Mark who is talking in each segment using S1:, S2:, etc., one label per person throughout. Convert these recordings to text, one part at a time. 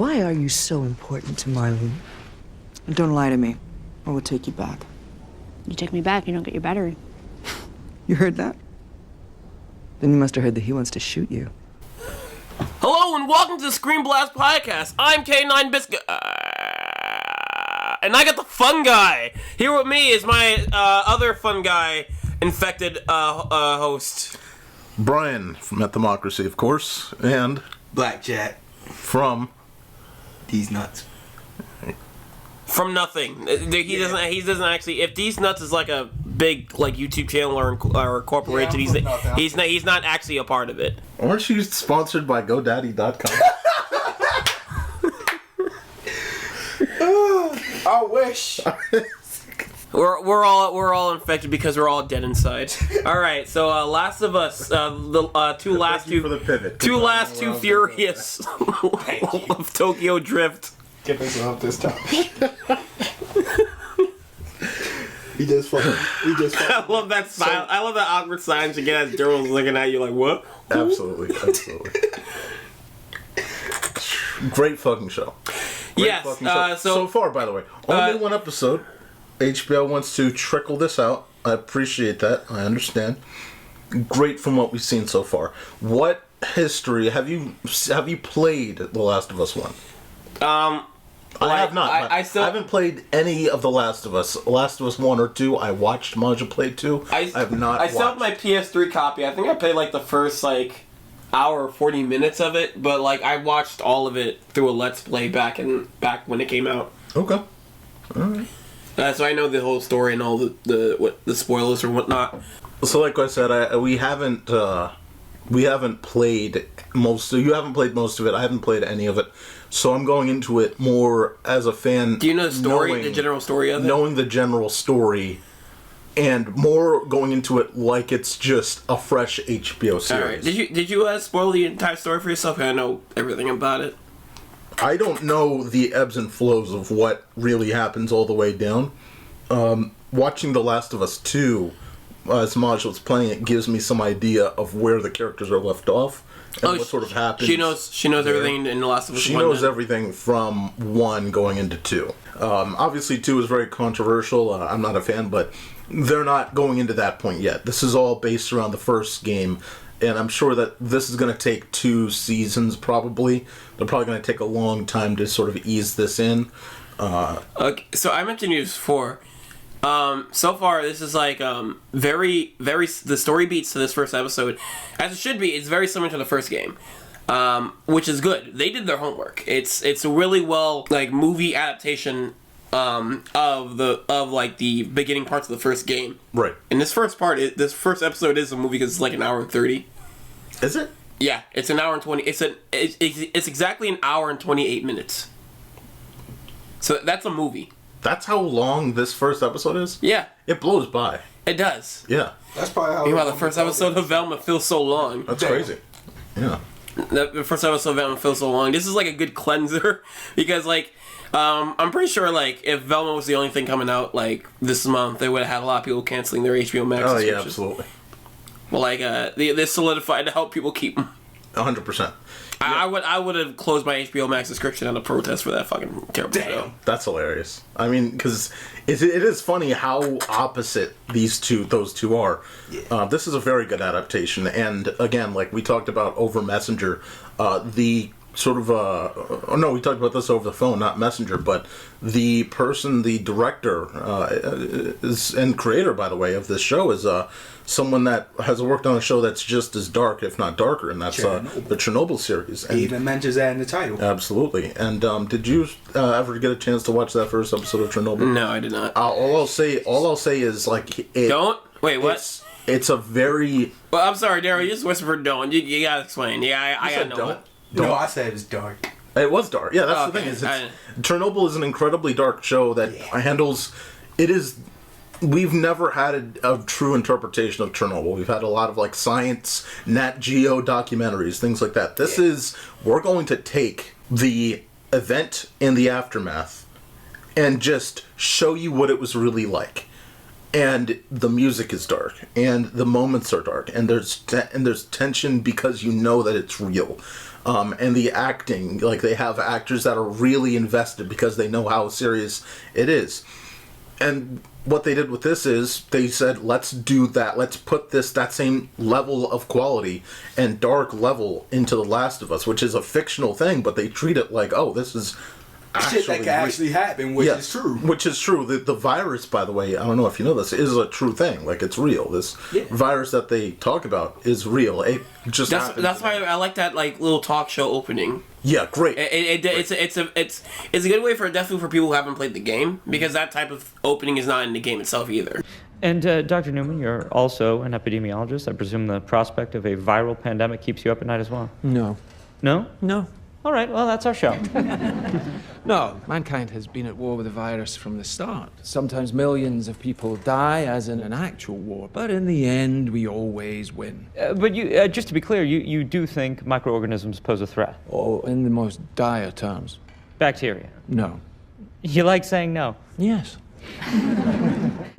S1: Why are you so important to Marlene? Don't lie to me, or we'll take you back.
S2: You take me back, you don't get your battery.
S1: You heard that? Then you must have heard that he wants to shoot you.
S3: Hello and welcome to the ScreenBlast podcast. I'm K9 Biscuit, and I got the fun guy. Here with me is my other fun guy, infected host.
S4: Brian from At Democracy, of course, and
S5: Blackjack
S4: from
S5: These Nuts.
S3: From nothing. He doesn't actually. If These Nuts is like a big like YouTube channel or corporation, he's not actually a part of it.
S4: Aren't you sponsored by GoDaddy.com?
S5: I wish.
S3: We're all infected because we're all dead inside. All right, so Last of Us, the two last two furious of Tokyo Drift.
S5: Get this off this topic. He just fucking.
S3: I love that silence. I love that awkward silence you get as Daryl's looking at you like, what?
S4: Absolutely. Great fucking show.
S3: Yes.
S4: So far, by the way, only one episode. HBO wants to trickle this out. I appreciate that. I understand. Great from what we've seen so far. What history have you played The Last of Us 1? I have not. I haven't played any of The Last of Us. Last of Us 1 or 2. I watched Maja play 2. I have not.
S3: I still have my PS3 copy. I think I played like the first hour or 40 minutes of it, but I watched all of it through a Let's Play back when it came out.
S4: Okay. All right.
S3: So I know the whole story and all the spoilers or whatnot.
S4: So like I said, we haven't played most. You haven't played most of it. I haven't played any of it. So I'm going into it more as a fan.
S3: Do you know the story, the general story of it?
S4: Knowing the general story, and more going into it like it's just a fresh HBO series.
S3: All right. Did you spoil the entire story for yourself? I know everything about it.
S4: I don't know the ebbs and flows of what really happens all the way down. Watching The Last of Us 2, as Maj was playing it, gives me some idea of where the characters are left off and what sort of happens.
S3: She knows everything in The Last of Us 1.
S4: She knows everything from 1 going into 2. Obviously 2 is very controversial. I'm not a fan, but they're not going into that point yet. This is all based around the first game. And I'm sure that this is going to take 2 seasons, probably. They're probably going to take a long time to sort of ease this in.
S3: Okay, so I mentioned you before. So far, this is very, very. The story beats to this first episode, as it should be. It's very similar to the first game, which is good. They did their homework. It's a really well movie adaptation of the beginning parts of the first game.
S4: Right.
S3: And this first episode is a movie because it's an hour and 30.
S4: Is it?
S3: Yeah, it's an hour and 20. It's exactly an hour and 28 minutes. So that's a movie.
S4: That's how long this first episode is?
S3: Yeah.
S4: It blows by.
S3: It does.
S4: Yeah.
S5: That's probably how.
S3: Meanwhile, the first episode of Velma feels so long.
S4: That's crazy. Yeah.
S3: The first episode of Velma feels so long. This is a good cleanser because I'm pretty sure if Velma was the only thing coming out this month, they would have had a lot of people canceling their HBO Max subscriptions.
S4: Yeah, absolutely.
S3: Well, they're solidified to help people keep them.
S4: 100%.
S3: Yeah. I would have closed my HBO Max subscription out of protest for that fucking terrible show.
S4: That's hilarious. I mean, because it is funny how opposite those two are. Yeah. This is a very good adaptation, and again, we talked about over Messenger, the sort of we talked about this over the phone, not Messenger, but the director and creator, by the way, of this show is someone that has worked on a show that's just as dark, if not darker, and that's the Chernobyl series. And
S5: he even mentions that in the title.
S4: Absolutely. And did you ever get a chance to watch that first episode of Chernobyl?
S3: No, I did not.
S4: All I'll say is
S3: don't wait. What?
S4: It's a very.
S3: Well, I'm sorry, Daryl. You just whispered don't. You gotta explain. Yeah, I gotta know.
S5: Don't. No, I said it was dark.
S4: It was dark. Yeah, that's the thing. Chernobyl is an incredibly dark show that handles. It is. We've never had a true interpretation of Chernobyl. We've had a lot of science, Nat Geo documentaries, things like that. This is, we're going to take the event and the aftermath and just show you what it was really like. And the music is dark, and the moments are dark, and there's tension because you know that it's real. and the acting. Like, they have actors that are really invested because they know how serious it is. And what they did with this is they said, let's do that. Let's put that same level of quality and dark level into The Last of Us, which is a fictional thing, but they treat it like, oh, this is
S5: Shit that can actually happen, which is true.
S4: Which is true. The virus, by the way, I don't know if you know this, is a true thing. Like, it's real. This virus that they talk about is real. It just
S3: that's why I like that like little talk show opening.
S4: Yeah, great.
S3: It's a good way definitely for people who haven't played the game, because that type of opening is not in the game itself either.
S6: And Dr. Newman, you're also an epidemiologist. I presume the prospect of a viral pandemic keeps you up at night as well.
S7: No.
S6: No?
S7: No.
S6: All right, well, that's our show.
S7: No, mankind has been at war with the virus from the start. Sometimes millions of people die, as in an actual war, but in the end, we always win.
S6: But you, just to be clear, you do think microorganisms pose a threat?
S7: Or in the most dire terms.
S6: Bacteria?
S7: No.
S6: You like saying no?
S7: Yes.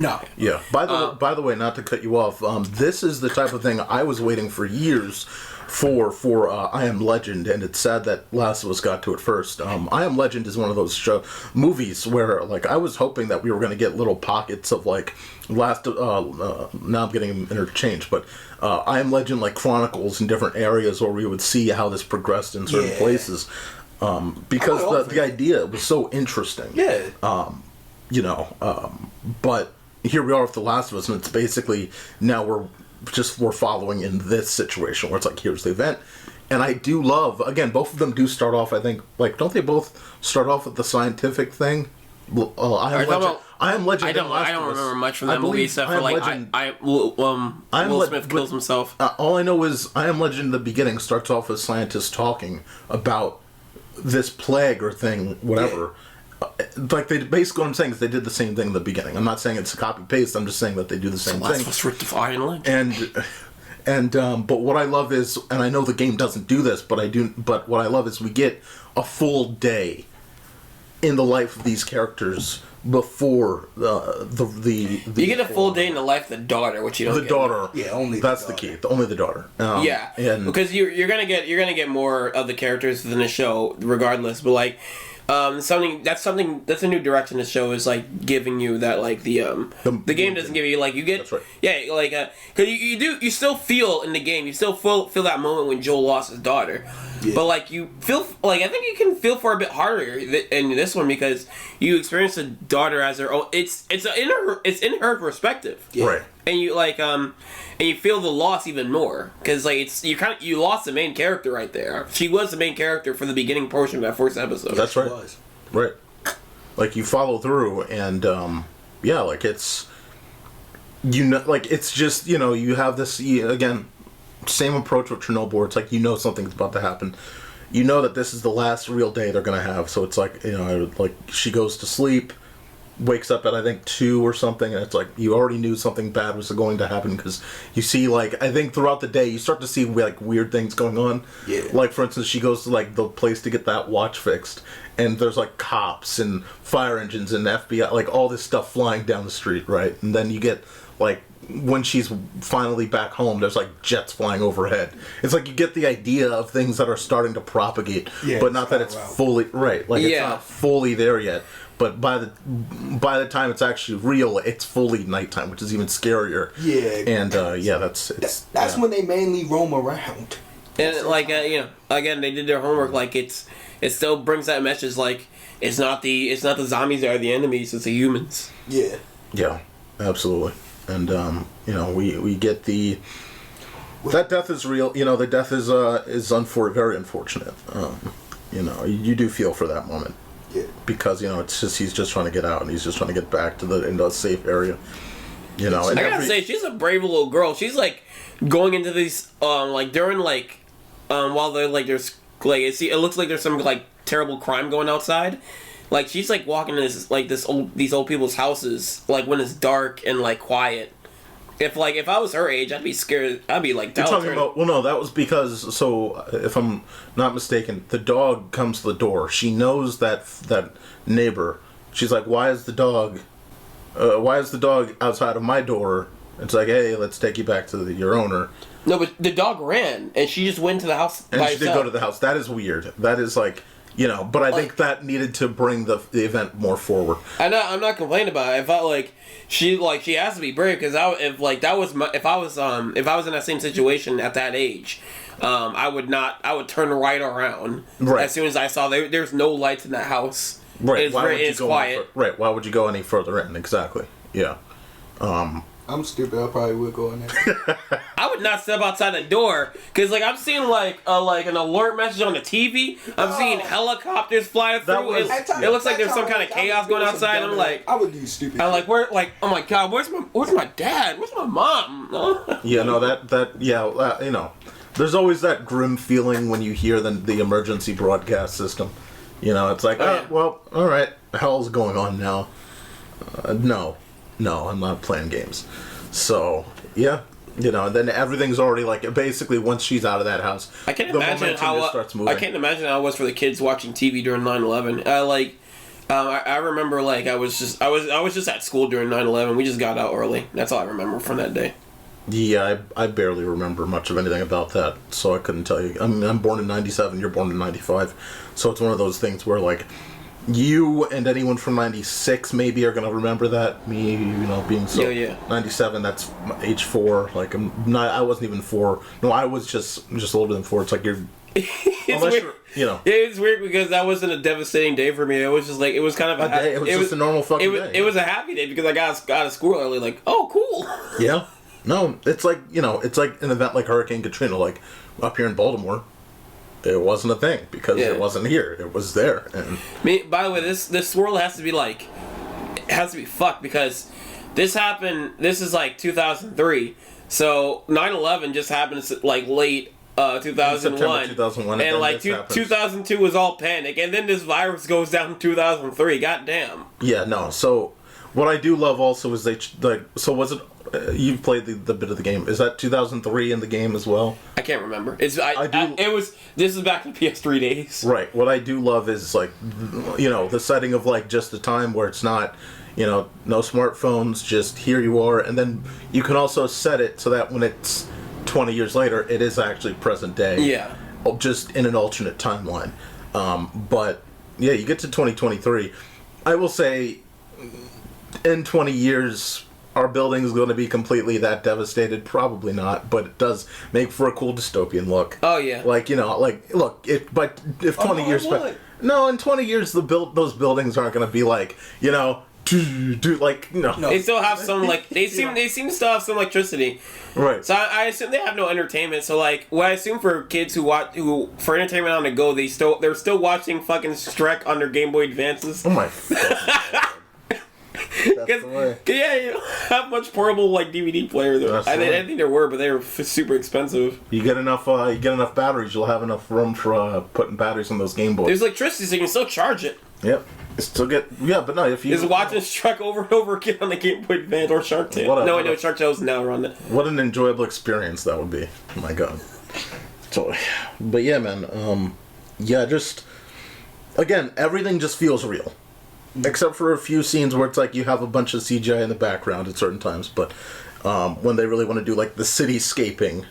S5: No.
S4: Yeah. By the way, not to cut you off, this is the type of thing I was waiting for years for I Am Legend, and it's sad that Last of Us got to it first. I Am Legend is one of those movies where, like, I was hoping that we were going to get little pockets of, like, now I'm getting them interchanged, but I Am Legend, like, chronicles in different areas where we would see how this progressed in certain places. Because the idea was so interesting.
S5: Yeah.
S4: But here we are with The Last of Us, and it's basically now we're following in this situation where it's like, here's the event. And I do love, again, both of them do start off, I think, like, don't they both start off with the scientific thing? I Am Legend.
S3: I don't remember much from that movie except for like Will Smith kills himself.
S4: All I know is I Am Legend in the beginning starts off as scientists talking about this plague or thing, whatever. Yeah. Like, they basically, what I'm saying is they did the same thing in the beginning. I'm not saying it's a copy paste. I'm just saying that they do the same thing.
S3: That's what's written Iron Legend.
S4: But what I love is, and I know the game doesn't do this, but what I love is we get a full day in the life of these characters before the
S3: you get a full day in the life of the daughter, which you don't
S4: the
S3: get.
S4: Daughter.
S5: Yeah, only
S4: that's the key. Only the daughter.
S3: Yeah,
S4: and
S3: because you're gonna get more of the characters within the show, regardless. But like, that's a new direction the show is like giving you that, like the game doesn't give you, like, you get.
S4: That's right.
S3: Yeah, like because you still feel in the game, you still feel that moment when Joel lost his daughter. Yeah. But like, you feel like, I think you can feel for a bit harder in this one because you experience the daughter as her own. It's in her perspective.
S4: Yeah. Right.
S3: And you like and you feel the loss even more because like you lost the main character right there. She was the main character for the beginning portion of that first episode.
S4: That's right. Right. Like, you follow through, and like, it's, like, it's just, you have this, again, same approach with Chernobyl. It's like, something's about to happen. You know that this is the last real day they're gonna have. So it's like, like, she goes to sleep, wakes up at, I think, 2 or something, and it's like, you already knew something bad was going to happen because you see, like, I think throughout the day you start to see, like, weird things going on.
S5: Yeah.
S4: Like, for instance, she goes to, like, the place to get that watch fixed, and there's, like, cops and fire engines and FBI, like, all this stuff flying down the street, right? And then you get, like, when she's finally back home, there's, like, jets flying overhead. It's like you get the idea of things that are starting to propagate, but not that it's fully, right, like, it's not fully there yet. But by the time it's actually real, it's fully nighttime, which is even scarier.
S5: Yeah.
S4: And
S5: that's when they mainly roam around.
S3: And like again, they did their homework. Like, it still brings that message. Like, it's not the zombies that are the enemies; it's the humans.
S5: Yeah.
S4: Yeah, absolutely. And we get that death is real. The death is very unfortunate. You do feel for that moment.
S5: Yeah.
S4: Because it's just, he's just trying to get out, and he's just trying to get back to the safe area. I
S3: gotta say, she's a brave little girl. She's like going into these like during like while they're like there's like it looks like there's some like terrible crime going outside. Like, she's like walking in these old people's houses like when it's dark and like quiet. If I was her age, I'd be scared. I'd be like,
S4: you're talking about, well, no, that was because, so if I'm not mistaken, the dog comes to the door. She knows that neighbor. She's like, why is the dog outside of my door? It's like, hey, let's take you back to your owner.
S3: No, but the dog ran, and she just went to the house
S4: And
S3: by
S4: she did
S3: herself.
S4: go to the house. That is weird. That is like, but I think that needed to bring the event more forward.
S3: I'm not complaining about it. I felt like she has to be brave because if I was in that same situation at that age, I would turn right around as soon as I saw there's no lights in that house.
S4: Right.
S3: It's quiet.
S4: Right. Why would you go any further in? Exactly. Yeah.
S5: I'm stupid. I probably would go in there.
S3: I would not step outside the door because I'm seeing like an alert message on the TV. I'm seeing helicopters flying through. It looks like there's some kind of chaos going outside. I'm like,
S5: I would do stupid.
S3: I'm like, oh my god, where's my dad? Where's my mom?
S4: Yeah. No. There's always that grim feeling when you hear the emergency broadcast system. It's like, well, all right, hell's going on now. No, I'm not playing games. So, yeah. And then everything's already like, basically once she's out of that house,
S3: I can't imagine how it was for the kids watching TV during 9/11. I remember I was just at school during 9/11. We just got out early. That's all I remember from that day.
S4: Yeah, I barely remember much of anything about that, so I couldn't tell you. I mean, I'm born in 97, you're born in 95, so it's one of those things where, like, you and anyone from 96 maybe are going to remember that. Me, being so...
S3: Yeah.
S4: 97, that's age 4. Like, I wasn't even 4. No, I was just older than 4. It's like you're...
S3: It's weird. It's weird because that wasn't a devastating day for me. It was just like, it was kind of
S4: a day. It was just a normal fucking day.
S3: It was a happy day because I got out of school early, like, oh, cool.
S4: Yeah. No, it's like, it's like an event like Hurricane Katrina, like up here in Baltimore. It wasn't a thing because it wasn't here. It was there. And
S3: by the way, this world has to be fucked because this happened. This is like 2003. So 9/11 just happened like late 2001.
S4: 2001,
S3: and like 2002 was all panic, and then this virus goes down in 2003. Goddamn.
S4: Yeah. No. So what I do love also is So was it? You've played the bit of the game. Is that 2003 in the game as well?
S3: I can't remember. This is back in PS3 days.
S4: Right. What I do love is like, the setting of like just a time where it's not, no smartphones, just here you are, and then you can also set it so that when it's 20 years later, it is actually present day.
S3: Yeah.
S4: Just in an alternate timeline. But yeah, you get to 2023. I will say, in 20 years. Our building is going to be completely that devastated? Probably not, but it does make for a cool dystopian look.
S3: Oh yeah.
S4: Like look, if 20 years, no, in 20 years those buildings aren't going to be like no.
S3: They still have some they seem to still have some electricity.
S4: Right.
S3: So I assume they have no entertainment. So what I assume for kids who for entertainment on the go, they're still watching fucking Shrek on their Game Boy Advances.
S4: Oh my. That's the way.
S3: Yeah, you don't have much portable DVD player there. I think there were, but they were super expensive.
S4: You get enough batteries, you'll have enough room for putting batteries on those Game Boys.
S3: There's electricity, so you can still charge it.
S4: Yep. But no, if you
S3: just watching Shrek over and over again on the Game Boy Advance or Shark Tale. I know Shark Tale's now around it.
S4: What an enjoyable experience that would be. Oh my god. So, but yeah, man. Just again, everything just feels real. Except for a few scenes where it's like you have a bunch of CGI in the background at certain times, but when they really want to do like the cityscaping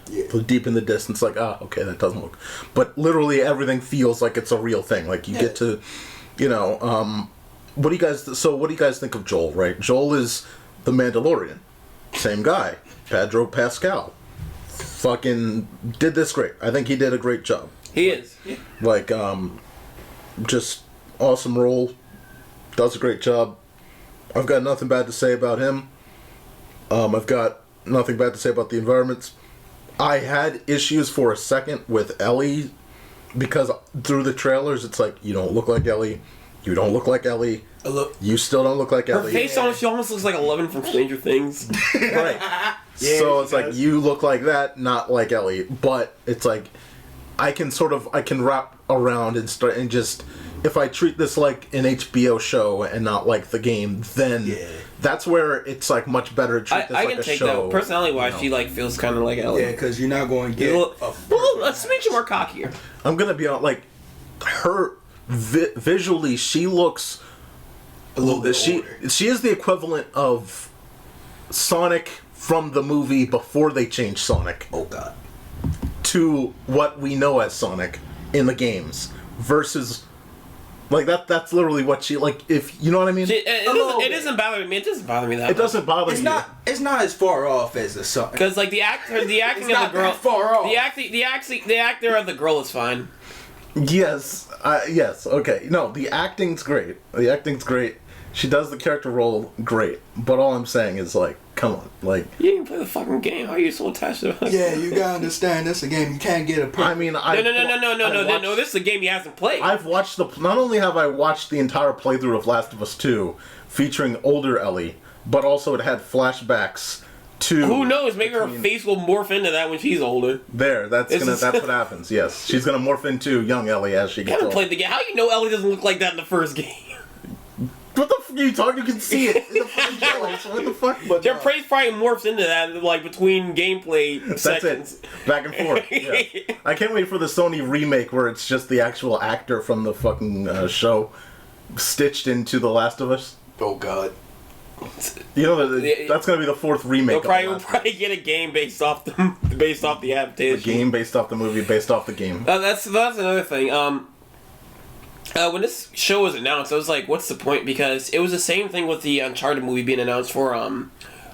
S4: deep in the distance, like okay, that doesn't look. But literally everything feels like it's a real thing. Like you get to, what do you guys think of Joel? Right, Joel is the Mandalorian, same guy, Pedro Pascal, fucking did this great. I think he did a great job.
S3: He is.
S4: Like just awesome role. Does a great job. I've got nothing bad to say about him. I've got nothing bad to say about the environments. I had issues for a second with Ellie because through the trailers it's like, you don't look like Ellie. You don't look like Ellie. You still don't look like Ellie.
S3: Her face she almost looks like Eleven from Stranger Things.
S4: Right. So it's like, you look like that, not like Ellie. But it's like, I can wrap around and start and just... If I treat this like an HBO show and not like the game, then that's where it's like much better to treat this like a show. I can take that.
S3: Personality-wise, she feels kind of like Ellie.
S5: Yeah, because you're not going to get
S3: let's make you more cockier.
S4: I'm gonna be on her visually. She looks
S5: a little bit older.
S4: She is the equivalent of Sonic from the movie before they changed Sonic.
S5: Oh God.
S4: To what we know as Sonic in the games versus like that's literally what she like if you know what I mean.
S3: It doesn't bother me. It doesn't bother me that much.
S4: It doesn't bother
S5: It's
S4: you.
S5: not. It's not as far off as the Sonic.
S3: Because like the acting of the
S5: not
S3: girl,
S5: that far off.
S3: the actor of the girl is fine.
S4: Yes, yes, okay. No, the acting's great. She does the character role great. But all I'm saying is like, come on, like
S3: You didn't play the fucking game. How are you so attached to it?
S5: Yeah, you gotta understand this again. You can't get a.
S4: I mean,
S3: No. This is a game he hasn't played.
S4: I've watched not only have I watched the entire playthrough of Last of Us 2, featuring older Ellie, but also it had flashbacks to.
S3: Who knows? Maybe her face will morph into that when she's older.
S4: That's what happens. Yes, she's gonna morph into young Ellie as she
S3: You
S4: gets
S3: haven't
S4: older.
S3: played the game. How do you know Ellie doesn't look like that in the first game?
S4: What the fuck are you talking? You can see it in the fucking trailer. So what the fuck? But
S3: Their praise probably morphs into that, like between gameplay
S4: that's
S3: sections.
S4: it. Back and forth. Yeah. I can't wait for the Sony remake where it's just the actual actor from the fucking show stitched into The Last of Us.
S5: Oh God.
S4: You know that's gonna be the fourth remake.
S3: We'll probably get a game based off the adaptation.
S4: A game based off the movie, based off the game.
S3: That's another thing. When this show was announced, I was like, "What's the point?" Because it was the same thing with the Uncharted movie being announced for when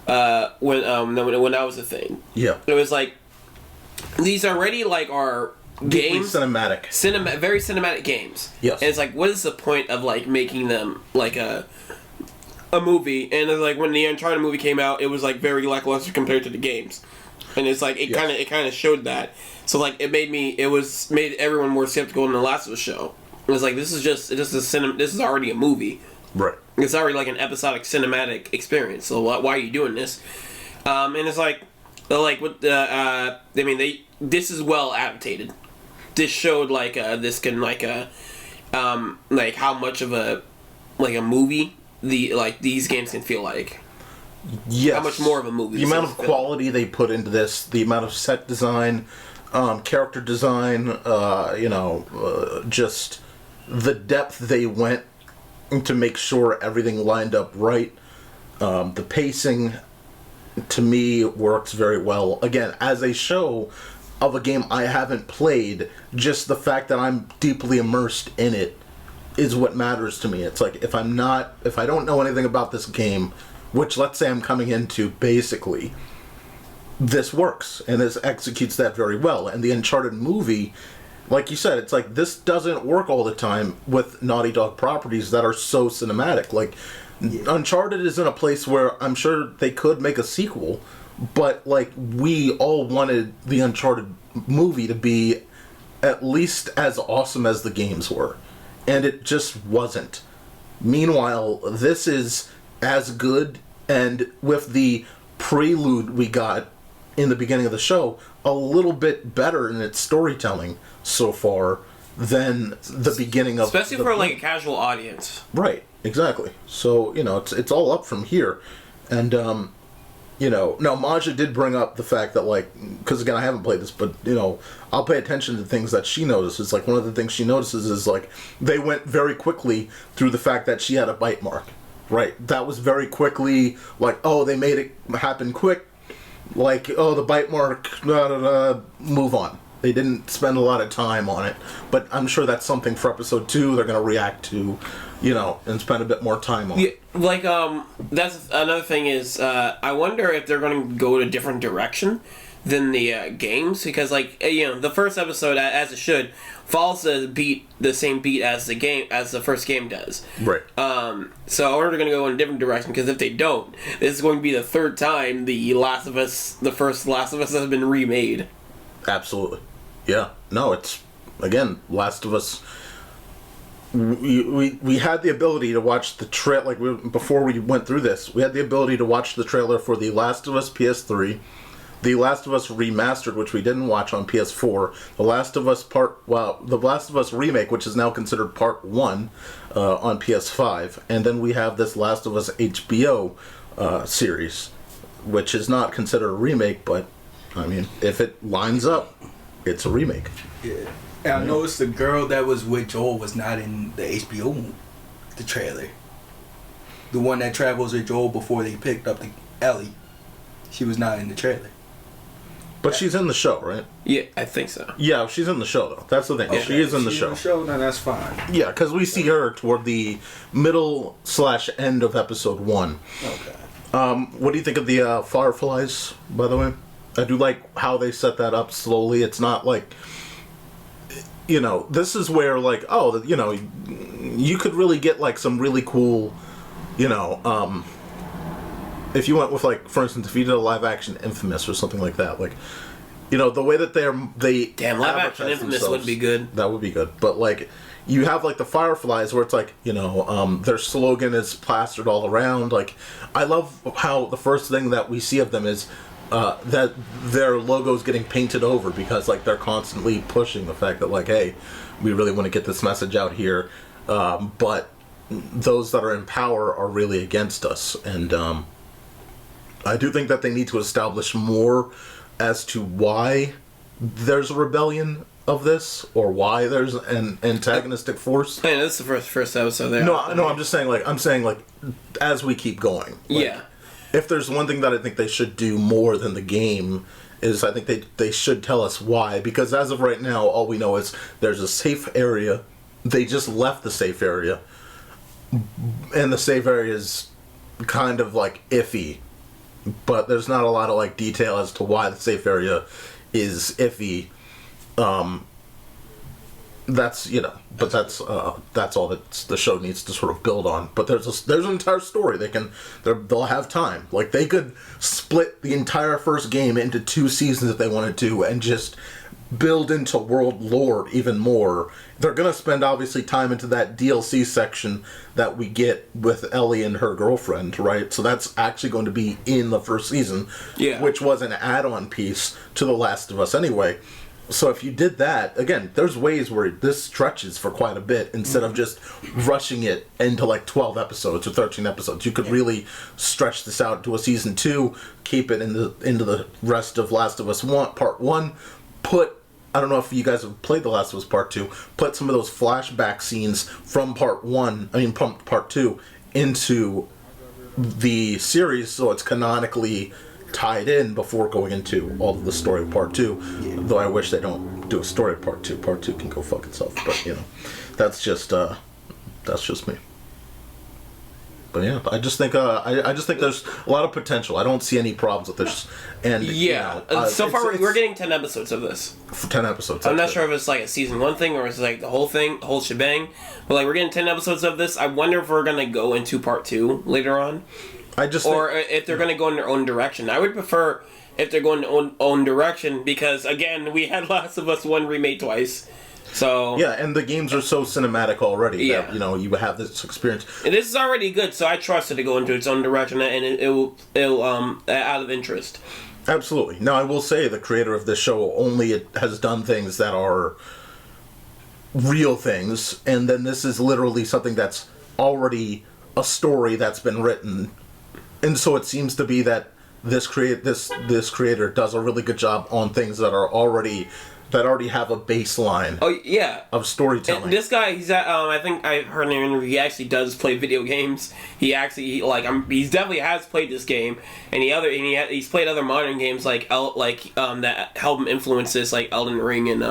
S3: that was a thing.
S4: Yeah.
S3: It was like these already like are games,
S4: cinematic,
S3: very cinematic games.
S4: Yes.
S3: And it's like, what is the point of like making them like a movie? And it's like when the Uncharted movie came out, it was like very lackluster compared to the games, and it's like it kind of showed that. So like it made everyone more skeptical in the Last of Us show. It was like this is already a movie.
S4: Right.
S3: It's already like an episodic cinematic experience. So why are you doing this? And it's like with this is well adapted. This showed like this can like how much of a movie these games can feel like.
S4: Yes.
S3: How much more of a movie?
S4: The amount of quality they put into this, the amount of set design, character design, just the depth they went to make sure everything lined up right. The pacing, to me, works very well. Again, as a show of a game I haven't played, just the fact that I'm deeply immersed in it is what matters to me. It's like if I don't know anything about this game, which let's say I'm coming into basically, this works and this executes that very well. And the Uncharted movie, like you said, it's like this doesn't work all the time with Naughty Dog properties that are so cinematic. Like Uncharted is in a place where I'm sure they could make a sequel, but like we all wanted the Uncharted movie to be at least as awesome as the games were, and it just wasn't. Meanwhile, this is as good, and with the prelude we got in the beginning of the show, a little bit better in its storytelling so far than the beginning of
S3: especially for like a casual audience.
S4: Right, exactly. So, it's all up from here. And now Maja did bring up the fact that like, because again I haven't played this, but I'll pay attention to things that she notices. Like one of the things she notices is like they went very quickly through the fact that she had a bite mark. Right, that was very quickly like, oh, they made it happen quick. Like, oh, the bite mark, move on. They didn't spend a lot of time on it, but I'm sure that's something for episode 2 they're going to react to, and spend a bit more time on.
S3: Yeah, like that's another thing is I wonder if they're going to go a different direction than the games, because like the first episode, as it should, follows the same beat as the first game does.
S4: Right.
S3: So I wonder if they're going to go in a different direction, because if they don't, this is going to be the third time the first Last of Us has been remade.
S4: Absolutely. Yeah. No, it's again Last of Us. We had the ability to watch the trailer before we went through this. We had the ability to watch the trailer for The Last of Us PS3. The Last of Us Remastered, which we didn't watch on PS4, The Last of Us Remake, which is now considered Part 1 on PS5, and then we have this Last of Us HBO series, which is not considered a remake, but, I mean, if it lines up, it's a remake.
S5: Yeah. And I noticed the girl that was with Joel was not in the HBO, the trailer. The one that travels with Joel before they picked up the Ellie. She was not in the trailer.
S4: But she's in the show, right?
S3: Yeah, I think so.
S4: Yeah, she's in the show though. That's the thing.
S5: Okay,
S4: She is in the
S5: she's
S4: show.
S5: then that's fine.
S4: Yeah, because we see her toward the middle/end of episode 1.
S5: Okay.
S4: What do you think of the Fireflies, by the way? I do like how they set that up slowly. It's not like, you know, this is where, like, oh, you know, you could really get, like, some really cool, you know, if you went with, like, for instance, if you did a live-action Infamous or something like that, like, you know, the way that they
S3: Damn, live-action
S4: advertise
S3: Infamous would be good.
S4: That would be good. But, like, you have, like, the Fireflies where it's, like, you know, their slogan is plastered all around. Like, I love how the first thing that we see of them is that their logo's getting painted over because, like, they're constantly pushing the fact that, like, hey, we really want to get this message out here. But those that are in power are really against us. And I do think that they need to establish more as to why there's a rebellion of this, or why there's an antagonistic force.
S3: Man, this is the first episode there.
S4: No, I'm just saying, like, as we keep going. Like,
S3: Yeah.
S4: If there's one thing that I think they should do more than the game is I think they should tell us why, because as of right now, all we know is there's a safe area. They just left the safe area, and the safe area is kind of, like, iffy, but there's not a lot of, like, detail as to why the safe area is iffy. That's, you know, but that's all that the show needs to sort of build on. But there's an entire story they'll have time. Like, they could split the entire first game into 2 seasons if they wanted to, and just build into world lore even more. They're gonna spend obviously time into that DLC section that we get with Ellie and her girlfriend, right? So that's actually going to be in the first season,
S3: Yeah.
S4: which was an add-on piece to The Last of Us anyway. So if you did that, again, there's ways where this stretches for quite a bit instead of just rushing it into like 12 episodes or 13 episodes. You could really stretch this out to a season 2, keep it into the rest of Last of Us Part 1, I don't know if you guys have played The Last of Us Part 2, put some of those flashback scenes from Part 2 into the series so it's canonically tied in before going into all of the story of Part 2. Yeah. Though I wish they don't do a story of Part 2. Part 2 can go fuck itself, but, you know, that's just me. But yeah, I just think there's a lot of potential. I don't see any problems with this. And
S3: yeah,
S4: you know,
S3: so far we're getting 10 episodes of this.
S4: 10 episodes.
S3: I'm not sure if it's like a season 1 thing or it's like the whole thing, the whole shebang. But like we're getting 10 episodes of this. I wonder if we're gonna go into Part 2 later on. If they're going to go in their own direction. I would prefer if they're going their own direction because, again, we had Last of Us 1 remade twice. So
S4: yeah, and the games are so cinematic already that, you know, you have this experience.
S3: And this is already good, so I trust it to go into its own direction and it'll out of interest.
S4: Absolutely. Now, I will say the creator of this show only has done things that are real things, and then this is literally something that's already a story that's been written. And so it seems to be that this creator does a really good job on things that already have a baseline.
S3: Oh yeah,
S4: of storytelling.
S3: And this guy, he's at, I think I heard in an interview. He actually does play video games. He definitely has played this game, and he's played other modern games that help him influence this, like Elden Ring and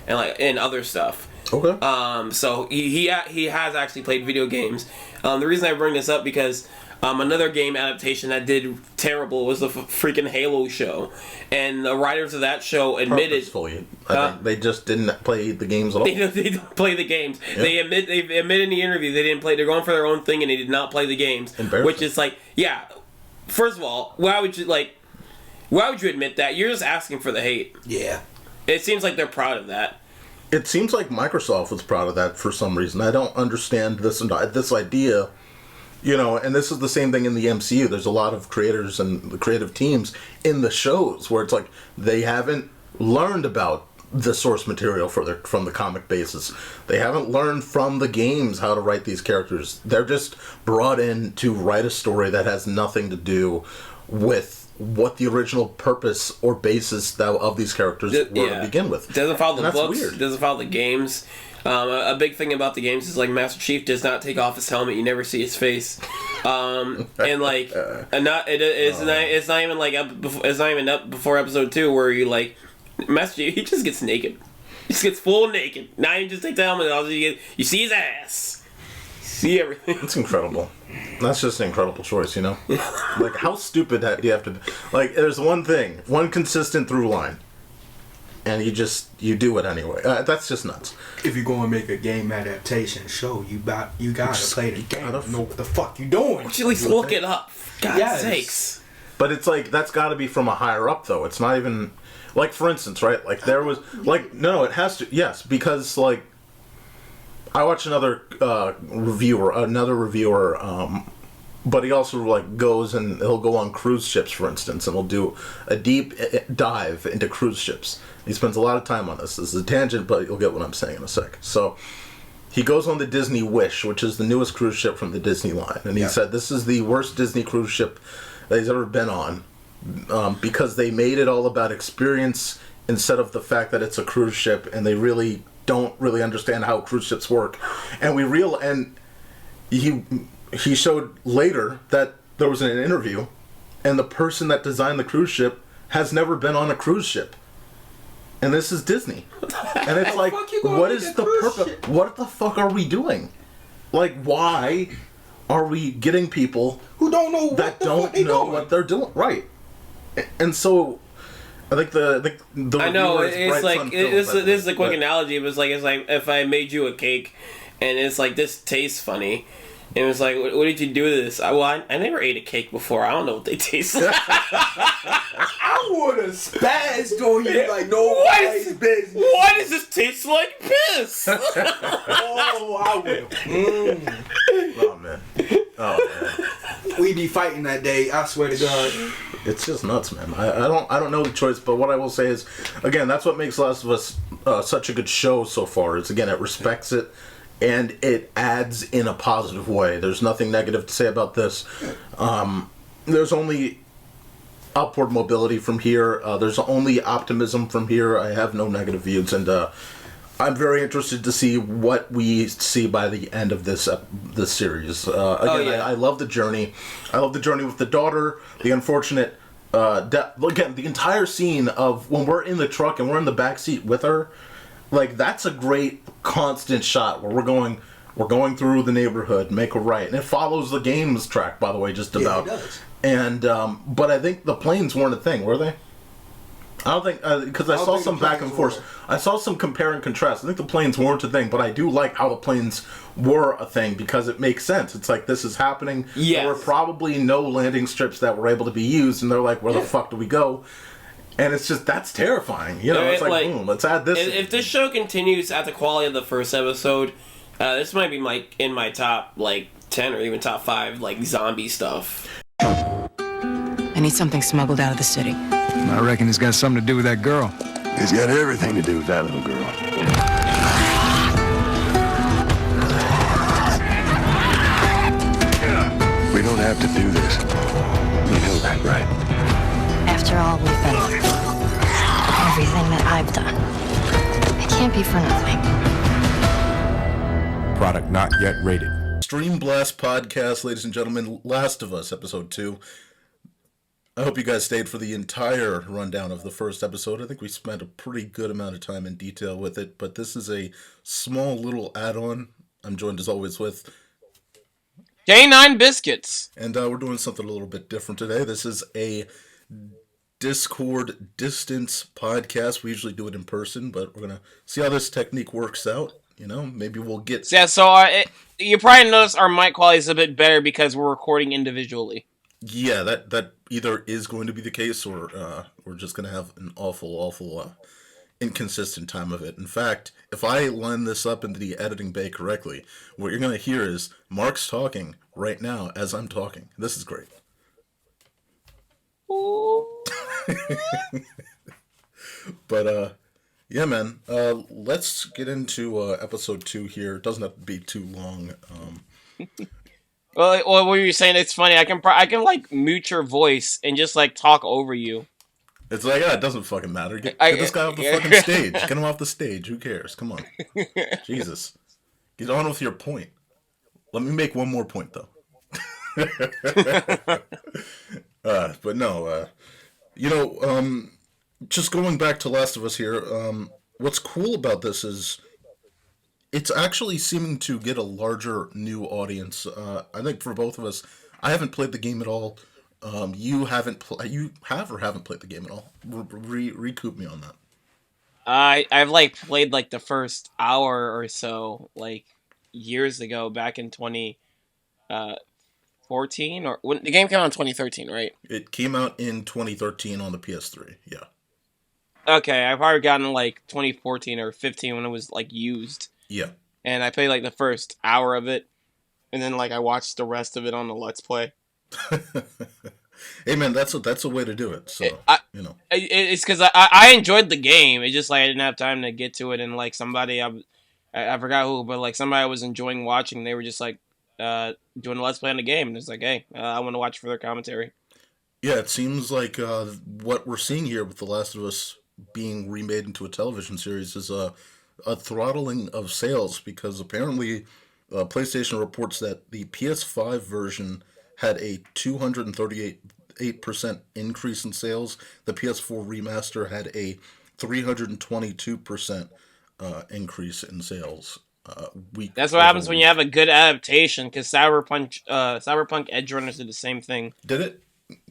S3: other stuff.
S4: Okay.
S3: So he has actually played video games. The reason I bring this up because another game adaptation that did terrible was the freaking Halo show, and the writers of that show admitted
S4: purposefully. I think they just didn't play the games at all.
S3: They didn't play the games. Yeah. They admit in the interview they didn't play. They're going for their own thing and they did not play the games. Which is like, yeah. First of all, why would you admit that? You're just asking for the hate.
S5: Yeah.
S3: It seems like they're proud of that.
S4: It seems like Microsoft was proud of that for some reason. I don't understand this idea. You know, and this is the same thing in the MCU. There's a lot of creators and creative teams in the shows where it's like they haven't learned about the source material from the comic basis. They haven't learned from the games how to write these characters. They're just brought in to write a story that has nothing to do with what the original purpose or basis of these characters were to begin with.
S3: It doesn't follow the
S4: And that's
S3: books.
S4: weird.
S3: It doesn't follow the games. A big thing about the games is like Master Chief does not take off his helmet. You never see his face, and like, it's not even like it's not even up before episode 2 where you like Master Chief. He just gets naked. He just gets full naked. Now you just take the helmet off. You see his ass. You see everything.
S4: It's incredible. That's just an incredible choice, you know. Like, how stupid do you have to be? Like, there's one consistent through line. And you do it anyway. That's just nuts.
S5: If you're going to make a game adaptation show, you gotta play the game.
S4: Gotta
S5: Know what the fuck you doing.
S3: At least look it up. God's sakes.
S4: But it's like, that's got to be from a higher up, though. It's not even... Like, for instance, right? Like, there was... Like, no, it has to... Yes, because, like... I watched another reviewer, but he also, like, goes and he'll go on cruise ships, for instance, and he'll do a deep dive into cruise ships. He spends a lot of time on this. This is a tangent, but you'll get what I'm saying in a sec. So, he goes on the Disney Wish, which is the newest cruise ship from the Disney line, and he said this is the worst Disney cruise ship that he's ever been on, because they made it all about experience instead of the fact that it's a cruise ship, and they really don't really understand how cruise ships work. And he showed later that there was an interview, and the person that designed the cruise ship has never been on a cruise ship. And this is Disney. And it's like, what is the purpose? What the fuck are we doing? Like, why are we getting people
S5: who don't know
S4: that don't know what they're doing? Right. And so I think the
S3: I know it's like this is a quick analogy. It was like it's like if I made you a cake, and it's like this tastes funny, and it's like what did you do to this? I never ate a cake before. I don't know what they taste like.
S5: I would have spazzed on you like no business.
S3: Why does this taste like piss?
S5: Oh, I would.
S4: Oh man.
S5: We be fighting that day. I swear to God.
S4: It's just nuts, man. I don't know the choice, but what I will say is, again, that's what makes Last of Us such a good show so far. Is again, it respects it, and it adds in a positive way. There's nothing negative to say about this. There's only upward mobility from here. There's only optimism from here. I have no negative views, and I'm very interested to see what we see by the end of this series. I love the journey. I love the journey with the daughter. The unfortunate death. Again, the entire scene of when we're in the truck and we're in the backseat with her, like that's a great constant shot where we're going through the neighborhood, make a right, and it follows the game's track, by the way, just about.
S5: Yeah, it does.
S4: And but I think the planes weren't a thing, were they? I don't think, because I saw some back and forth. I saw some compare and contrast. I think the planes weren't a thing, but I do like how the planes were a thing because it makes sense. It's like, this is happening.
S3: Yes.
S4: There were probably no landing strips that were able to be used, and they're like, where the fuck do we go? And it's just, that's terrifying. You know, it's like, boom, let's add this.
S3: If this show continues at the quality of the first episode, this might be in my top, 10 or even top 5, zombie stuff.
S1: I need something smuggled out of the city.
S8: I reckon it's got something to do with that girl.
S9: It's got everything to do with that little girl. We don't have to do this. You know that, right?
S10: After all we've been through, everything that I've done, it can't be for nothing.
S9: Product not yet rated.
S4: ScreenBlast podcast, ladies and gentlemen. Last of Us, episode 2. I hope you guys stayed for the entire rundown of the first episode. I think we spent a pretty good amount of time in detail with it, but this is a small little add-on. I'm joined as always with
S3: J9 Biscuits.
S4: And we're doing something a little bit different today. This is a Discord distance podcast. We usually do it in person, but we're going to see how this technique works out. You know, maybe we'll get...
S3: Yeah, so you probably notice our mic quality is a bit better because we're recording individually.
S4: Yeah, that either is going to be the case or we're just going to have an awful inconsistent time of it. In fact, if I line this up into the editing bay correctly, what you're going to hear is Mark's talking right now as I'm talking. This is great. But, yeah, man, let's get into episode 2 here. It doesn't have to be too long.
S3: Well, what were you saying? It's funny. I can like mute your voice and just like talk over you.
S4: It's like, it doesn't fucking matter. Get this guy off the
S3: Yeah.
S4: fucking stage. Get him off the stage. Who cares? Come on. Jesus. Get on with your point. Let me make one more point, though. But no, just going back to Last of Us here, what's cool about this is it's actually seeming to get a larger new audience. I think for both of us, I haven't played the game at all. You have or haven't played the game at all? Recoup me on that.
S3: I've like played like the first hour or so like years ago, back in 2014, or when the game came out in 2013, right?
S4: It came out in 2013 on the PS3. Yeah.
S3: Okay, I've probably gotten like 2014 or 15 when it was like used.
S4: Yeah.
S3: And I played like the first hour of it, and then like I watched the rest of it on the Let's Play.
S4: Hey man, that's a way to do it. So
S3: it's because I enjoyed the game. It's just like I didn't have time to get to it, and like somebody I forgot who, but like somebody I was enjoying watching, they were just like doing a Let's Play on the game, and it's like, hey, I want to watch further commentary.
S4: Yeah, it seems like what we're seeing here with The Last of Us being remade into a television series is a throttling of sales, because apparently PlayStation reports that the PS5 version had a 238% increase in sales. The PS4 remaster had a 322% increase in sales.
S3: That's what happens when you have a good adaptation, because Cyberpunk Edgerunners did the same thing.
S4: Did it?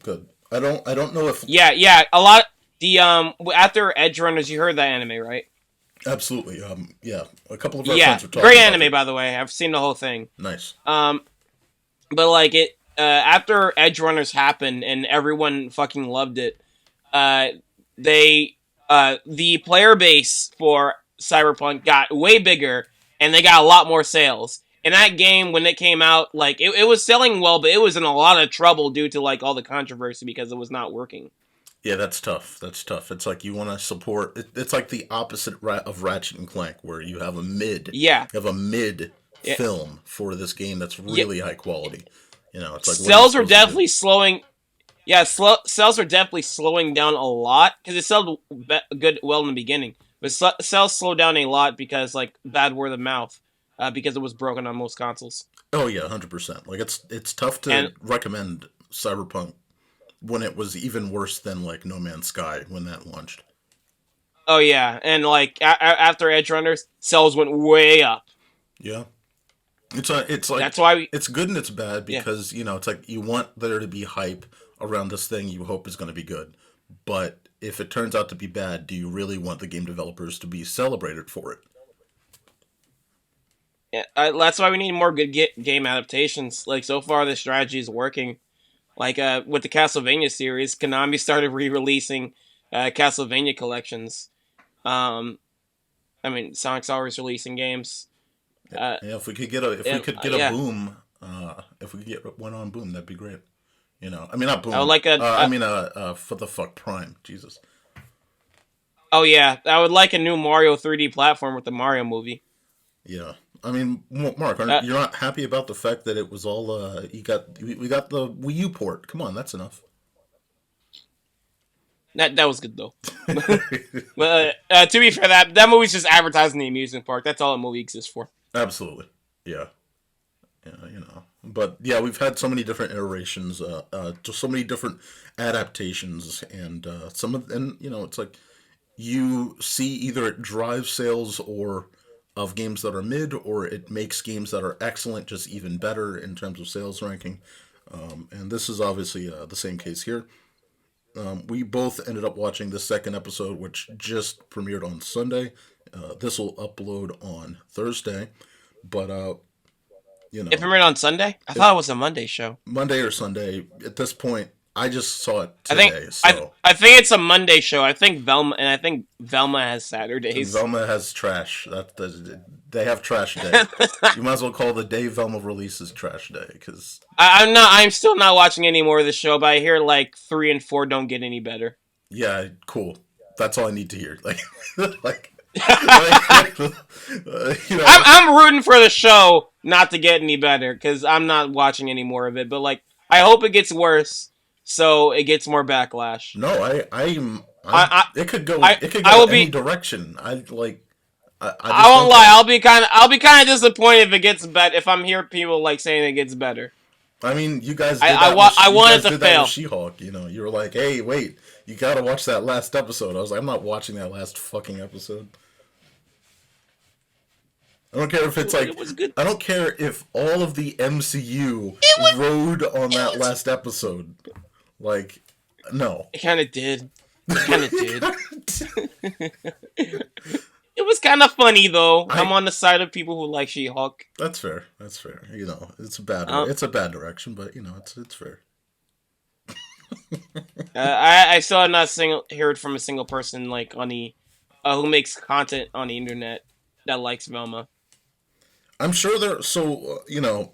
S4: Good. I don't know if...
S3: Yeah, a lot... The, after Edgerunners, you heard that anime, right?
S4: Absolutely. Yeah. A couple of our friends were talking
S3: great
S4: about
S3: anime,
S4: it.
S3: by the way. I've seen the whole thing.
S4: Nice.
S3: But like after Edgerunners happened and everyone fucking loved it, the player base for Cyberpunk got way bigger, and they got a lot more sales. And that game, when it came out, like it was selling well, but it was in a lot of trouble due to like all the controversy because it was not working.
S4: Yeah, that's tough. It's like you want to support... It's like the opposite of Ratchet and Clank, where you have a mid...
S3: Yeah.
S4: You have a mid film for this game that's really high quality. It's like...
S3: Sales are definitely slowing... Yeah, sales are definitely slowing down a lot, because it sold well in the beginning. But sales slowed down a lot because, like, bad word of mouth, because it was broken on most consoles.
S4: Oh, yeah, 100%. Like, it's tough to recommend Cyberpunk when it was even worse than like No Man's Sky when that launched.
S3: Oh yeah, and like after Edgerunners, sales went way up.
S4: Yeah, it's like
S3: that's why
S4: it's good and it's bad, because it's like you want there to be hype around this thing you hope is going to be good, but if it turns out to be bad, do you really want the game developers to be celebrated for it?
S3: Yeah, that's why we need more good game adaptations. Like so far, the strategy is working. Like, with the Castlevania series, Konami started re-releasing Castlevania collections. I mean, Sonic's always releasing games.
S4: If we could get a boom, if we could get one on Boom, that'd be great. I mean, not Boom.
S3: I would like
S4: for the fuck Prime, Jesus.
S3: Oh yeah, I would like a new Mario 3D platform with the Mario movie.
S4: Yeah. I mean, Mark, you're not happy about the fact that it was all we got the Wii U port. Come on, that's enough.
S3: That was good though. But to be fair, that movie's just advertising the amusement park. That's all a movie exists for.
S4: Absolutely, yeah. But yeah, we've had so many different iterations, so many different adaptations, and it's like you see either it drives sales of games that are mid, or it makes games that are excellent just even better in terms of sales ranking. And this is obviously the same case here. We both ended up watching the second episode, which just premiered on Sunday. This will upload on Thursday, but
S3: it premiered on Sunday? I thought it was a Monday show.
S4: Monday or Sunday. At this point, I just saw it today.
S3: I think it's a Monday show. I think Velma has Saturdays.
S4: Velma has trash. They have trash day. You might as well call the day Velma releases trash day, because
S3: I'm still not watching any more of the show, but I hear like 3 and 4 don't get any better.
S4: Yeah, cool. That's all I need to hear. Like
S3: I'm rooting for the show not to get any better because I'm not watching any more of it. But like, I hope it gets worse so it gets more backlash.
S4: No,
S3: I
S4: it could go
S3: I
S4: it could
S3: I
S4: go
S3: will
S4: any
S3: be.
S4: direction. I just
S3: I won't
S4: don't
S3: lie.
S4: care.
S3: I'll be kind of disappointed if it gets better. If I'm hearing people like saying it gets better.
S4: I mean, you guys did that.
S3: I
S4: You
S3: want it
S4: guys
S3: to
S4: did that with
S3: fail.
S4: She-Hulk. You know, you were like, "Hey, wait, you gotta watch that last episode." I was like, "I'm not watching that last fucking episode." I don't care if it's like
S3: It was good.
S4: I don't care if all of the MCU rode on that last episode. Like, no.
S3: It kind of did. It kind of did. It was kind of funny though. I'm on the side of people who like She-Hulk.
S4: That's fair. That's fair. You know, it's a bad direction, but you know, it's fair.
S3: I still have not heard from a single person like on the who makes content on the internet that likes Velma.
S4: I'm sure there. So you know,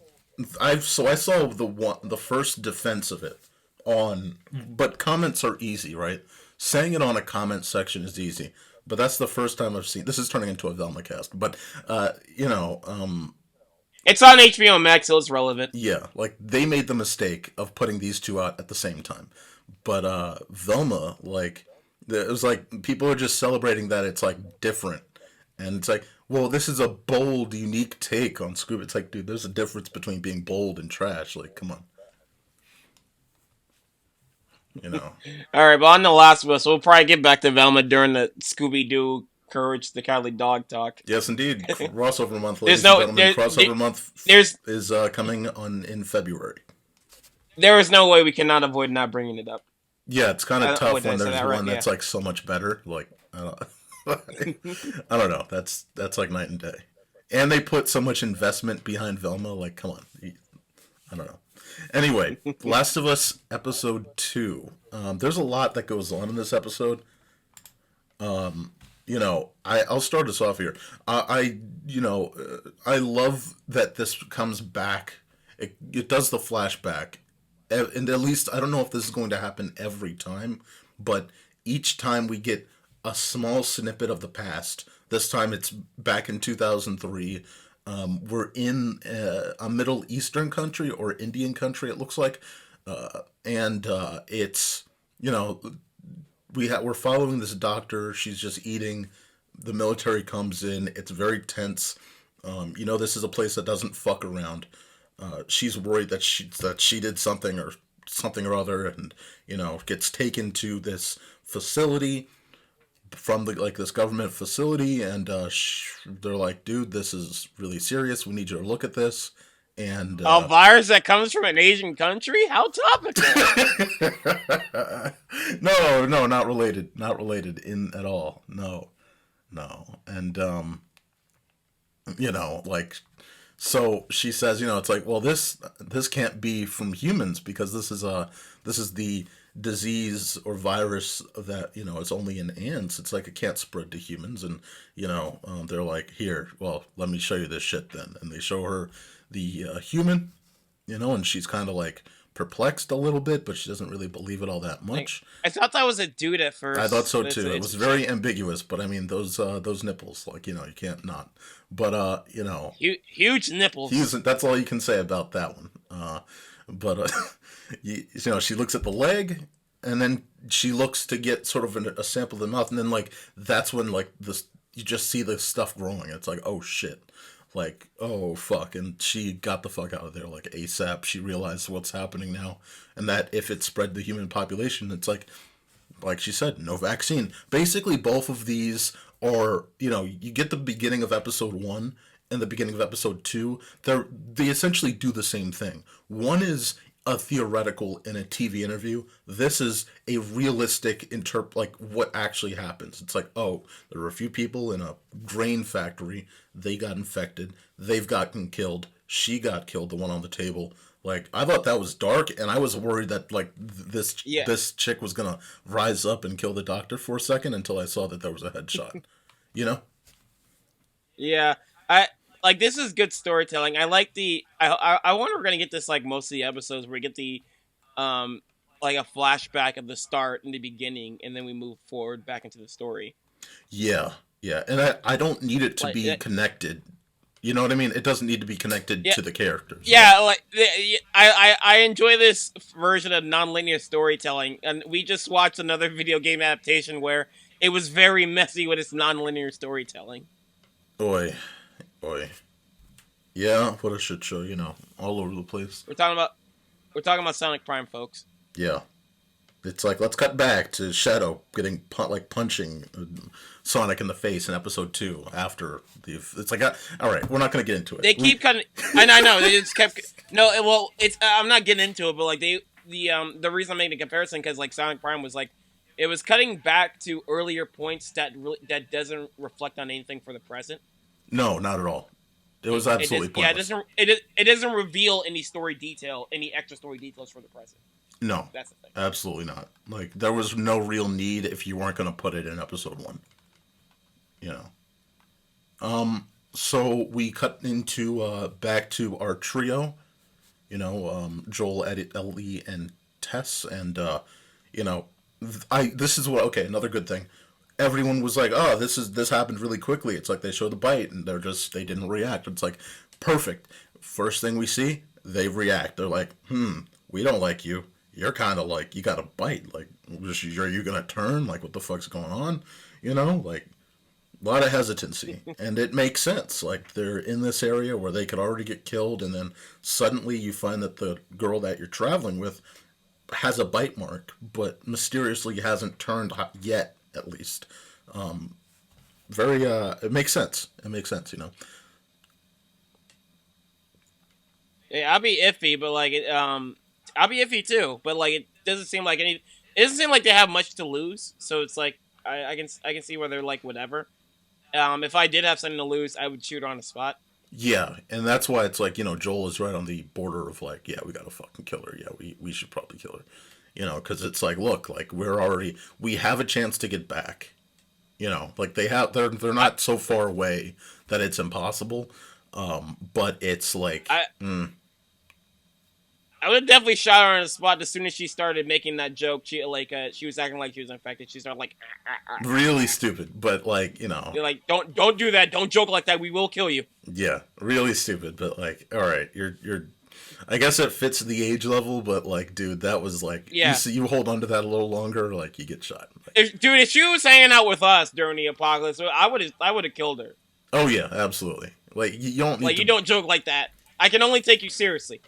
S4: I saw the first defense of it on, but comments are easy, right? Saying it on a comment section is easy, but that's the first time I've seen. This is turning into a Velma cast, but you know,
S3: it's on HBO Max, so it's relevant.
S4: yeah, like they made the mistake of putting these two out at the same time, but Velma, like, it was like people are just celebrating that it's like different, and it's like, well, this is a bold, unique take on Scooby. It's like, dude, there's a difference between being bold and trash. Like, come on. You know.
S3: All right, but on The Last of Us, we'll probably get back to Velma during the Scooby-Doo Courage the Cowardly Dog talk.
S4: Yes, indeed. Crossover month, ladies and gentlemen. Crossover month is coming in February.
S3: There is no way we cannot avoid not bringing it up.
S4: Yeah, it's kind of tough when there's one
S3: right?
S4: that's like so much better. Like, I don't know. That's like night and day. And they put so much investment behind Velma. Like, come on. I don't know. Anyway, Last of Us episode 2. There's a lot that goes on in this episode. You know, I'll start us off here. I love that this comes back. It does the flashback, and at least I don't know if this is going to happen every time, but each time we get a small snippet of the past. This time it's back in 2003. We're in a Middle Eastern country or Indian country, it looks like, and it's, you know, we're following this doctor. She's just eating. The military comes in. It's very tense. You know, this is a place that doesn't fuck around. She's worried that she did something or other, and you know, gets taken to this facility from this government facility, and they're like, dude, this is really serious. We need you to look at this. And
S3: a virus that comes from an Asian country? How topical.
S4: No, not related in at all. No. And you know, like, so she says, you know, it's like, well, this can't be from humans because this is the disease or virus that, you know, is only in ants. It's like it can't spread to humans. And you know, they're like, here, well, let me show you this shit then. And they show her the human, you know, and she's kind of like perplexed a little bit, but she doesn't really believe it all that much.
S3: I thought that was a dude at first.
S4: I thought so too. It was very ambiguous, but I mean, those nipples, like, you know, you can't not. But you know,
S3: huge nipples.
S4: That's all you can say about that one. But you know, she looks at the leg, and then she looks to get sort of a sample of the mouth, and then like that's when like this, you just see the stuff growing. It's like, oh shit. Like, oh fuck, and she got the fuck out of there like ASAP. She realized what's happening now, and that if it spread the human population, it's like she said, no vaccine. Basically, both of these are, you know, you get the beginning of episode 1 and the beginning of episode 2. They essentially do the same thing. One is a theoretical in a TV interview. This is a realistic like what actually happens. It's like, oh, there were a few people in a grain factory. They got infected. They've gotten killed. She got killed, the one on the table. Like, I thought that was dark, and I was worried that like this chick was gonna rise up and kill the doctor for a second until I saw that there was a headshot. You know?
S3: Yeah, like, this is good storytelling. I like I wonder if we're gonna get this like most of the episodes where we get the like a flashback of the start in the beginning, and then we move forward back into the story.
S4: Yeah, Yeah, and I don't need it to
S11: Like,
S4: be connected. You know what I mean? It doesn't need to be connected to the characters.
S11: Yeah, like I enjoy this version of non-linear storytelling, and we just watched another video game adaptation where it was very messy with its non-linear storytelling.
S4: Oi. Yeah, what a shit show, all over the place.
S11: We're talking about Sonic Prime, folks.
S4: Yeah. It's like, let's cut back to Shadow getting punching Sonic in the face in episode 2 after the... It's like, all right, we're not going to get into it.
S11: They keep cutting... I know, they just kept... No, well, it's... I'm not getting into it, but, like, the reason I'm making the comparison, because, like, Sonic Prime was, like... It was cutting back to earlier points that doesn't reflect on anything for the present.
S4: No, not at all. It was absolutely pointless.
S11: Yeah, it doesn't reveal any story detail, any extra story details for the present.
S4: No,
S11: that's the thing.
S4: Absolutely not. Like, there was no real need if you weren't going to put it in episode 1. So we cut into back to our trio. Joel, Ellie, and Tess, and this is what another good thing. Everyone was like, "Oh, this happened really quickly." It's like they show the bite and they didn't react. It's like perfect. First thing we see, they react. They're like, we don't like you. You're kind of like, you got a bite. Like, are you gonna turn? Like, what the fuck's going on? Like, a lot of hesitancy, and it makes sense. Like, they're in this area where they could already get killed, and then suddenly you find that the girl that you're traveling with has a bite mark, but mysteriously hasn't turned yet. At least, it makes sense.
S11: Yeah, I'll be iffy, but like I'll be iffy too. But like, it doesn't seem like they have much to lose. So it's like I can see where they're like whatever. If I did have something to lose, I would shoot her on the spot.
S4: Yeah, and that's why it's like, Joel is right on the border of like, yeah, we gotta fucking kill her. Yeah, we should probably kill her. Because it's like, look, like we have a chance to get back. Like they're not so far away that it's impossible. But it's like,
S11: I would have definitely shot her on the spot as soon as she started making that joke. She was acting like she was infected. She started like
S4: really stupid, but like,
S11: you're like, don't do that. Don't joke like that. We will kill you.
S4: Yeah, really stupid. But like, all right, you're. I guess it fits the age level, but like, dude, that was like, you hold on to that a little longer, like you get shot.
S11: If she was hanging out with us during the apocalypse, I would have killed her.
S4: Oh yeah, absolutely. Like you don't
S11: you don't joke like that. I can only take you seriously.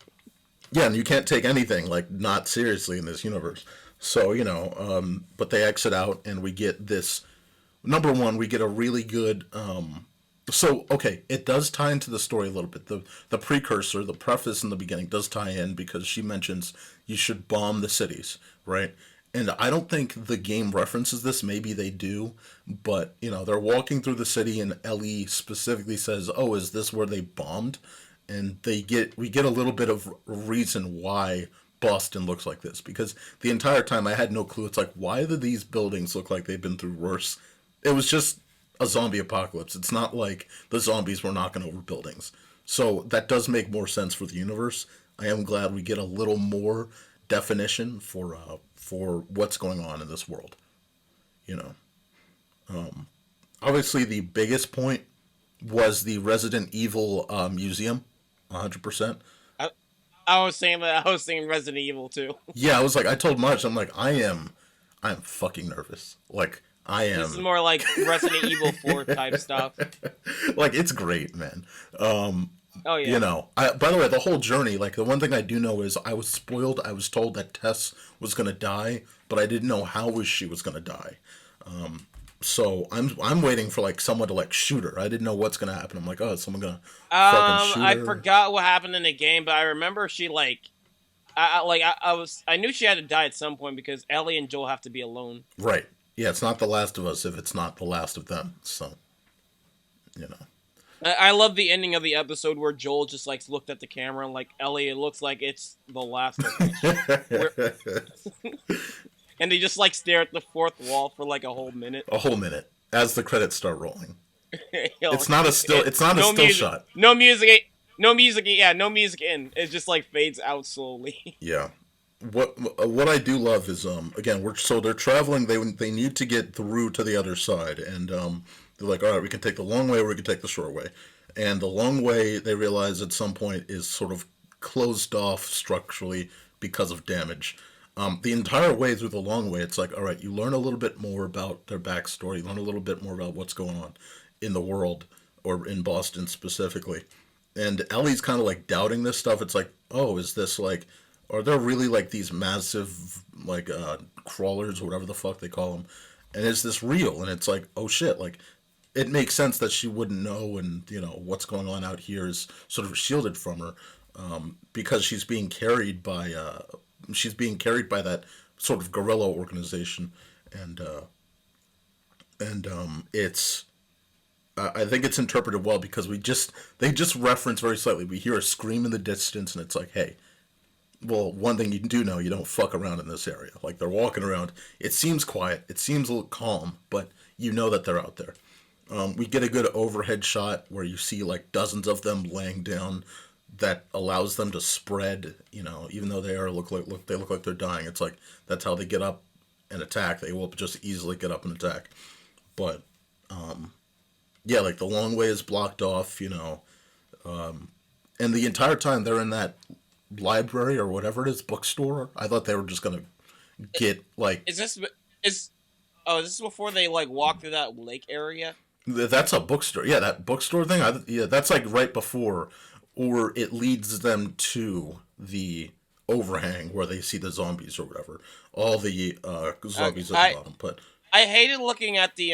S4: Yeah, and you can't take anything like not seriously in this universe. So but they exit out, and we get this. Number one, we get a really good. So, okay, it does tie into the story a little bit. The precursor, the preface in the beginning does tie in because she mentions you should bomb the cities, right? And I don't think the game references this. Maybe they do. But, they're walking through the city and Ellie specifically says, oh, is this where they bombed? And we get a little bit of reason why Boston looks like this. Because the entire time I had no clue. It's like, why do these buildings look like they've been through worse? It was just a zombie apocalypse. It's not like the zombies were knocking over buildings. So that does make more sense for the universe. I am glad we get a little more definition for what's going on in this world. Obviously the biggest point was the Resident Evil museum, 100%.
S11: I was saying Resident Evil too.
S4: Yeah, I was like, I told Marge, I'm like, I'm fucking nervous. Like, I am.
S11: This is more like Resident Evil 4 type stuff.
S4: Like, it's great, man.
S11: Oh, yeah.
S4: By the way, the whole journey, like, the one thing I do know is I was spoiled. I was told that Tess was going to die, but I didn't know how she was going to die. So I'm waiting for, like, someone to, like, shoot her. I didn't know what's going to happen. I'm like, oh, is someone going to fucking shoot her?
S11: I forgot what happened in the game, but I remember she, like... I knew she had to die at some point because Ellie and Joel have to be alone.
S4: Right. Yeah, it's not The Last of Us if it's not The Last of Them, so,
S11: I love the ending of the episode where Joel just, like, looked at the camera and, like, Ellie, it looks like it's The Last of Us. And they just, like, stare at the fourth wall for, like, a whole minute.
S4: A whole minute, as the credits start rolling. It's not a still shot.
S11: No music, yeah, no music in. It just, like, fades out slowly.
S4: Yeah. What I do love is again they're traveling. They need to get through to the other side, and They're like, all right, we can take the long way or we can take the short way. And the long way, they realize at some point, is sort of closed off structurally because of damage. The entire way through the long way, it's like, all right, you learn a little bit more about their backstory, you learn a little bit more about what's going on in the world, or in Boston specifically. And Ellie's kind of like doubting this stuff. It's like, oh, is this like, are there really like these massive like crawlers or whatever the fuck they call them? And is this real? And it's like, oh shit, like it makes sense that she wouldn't know, and you know what's going on out here is sort of shielded from her, because she's being carried by that sort of guerrilla organization, and it's I think it's interpreted well because they just reference very slightly. We hear a scream in the distance, and it's like, hey, well, one thing you do know, you don't fuck around in this area. Like, they're walking around. It seems quiet. It seems a little calm, but you know that they're out there. We get a good overhead shot where you see, like, dozens of them laying down that allows them to spread, you know, even though they look like they're dying. It's like, that's how they get up and attack. They will just easily get up and attack. But, yeah, like, the long way is blocked off, you know. And the entire time they're in that library or whatever it is, bookstore, I thought they were just gonna get like.
S11: Is this before they like walk through that lake area?
S4: That's a bookstore. Yeah, that bookstore thing. Yeah, that's like right before, or it leads them to the overhang where they see the zombies or whatever. All the zombies at the bottom, but.
S11: I hated looking at the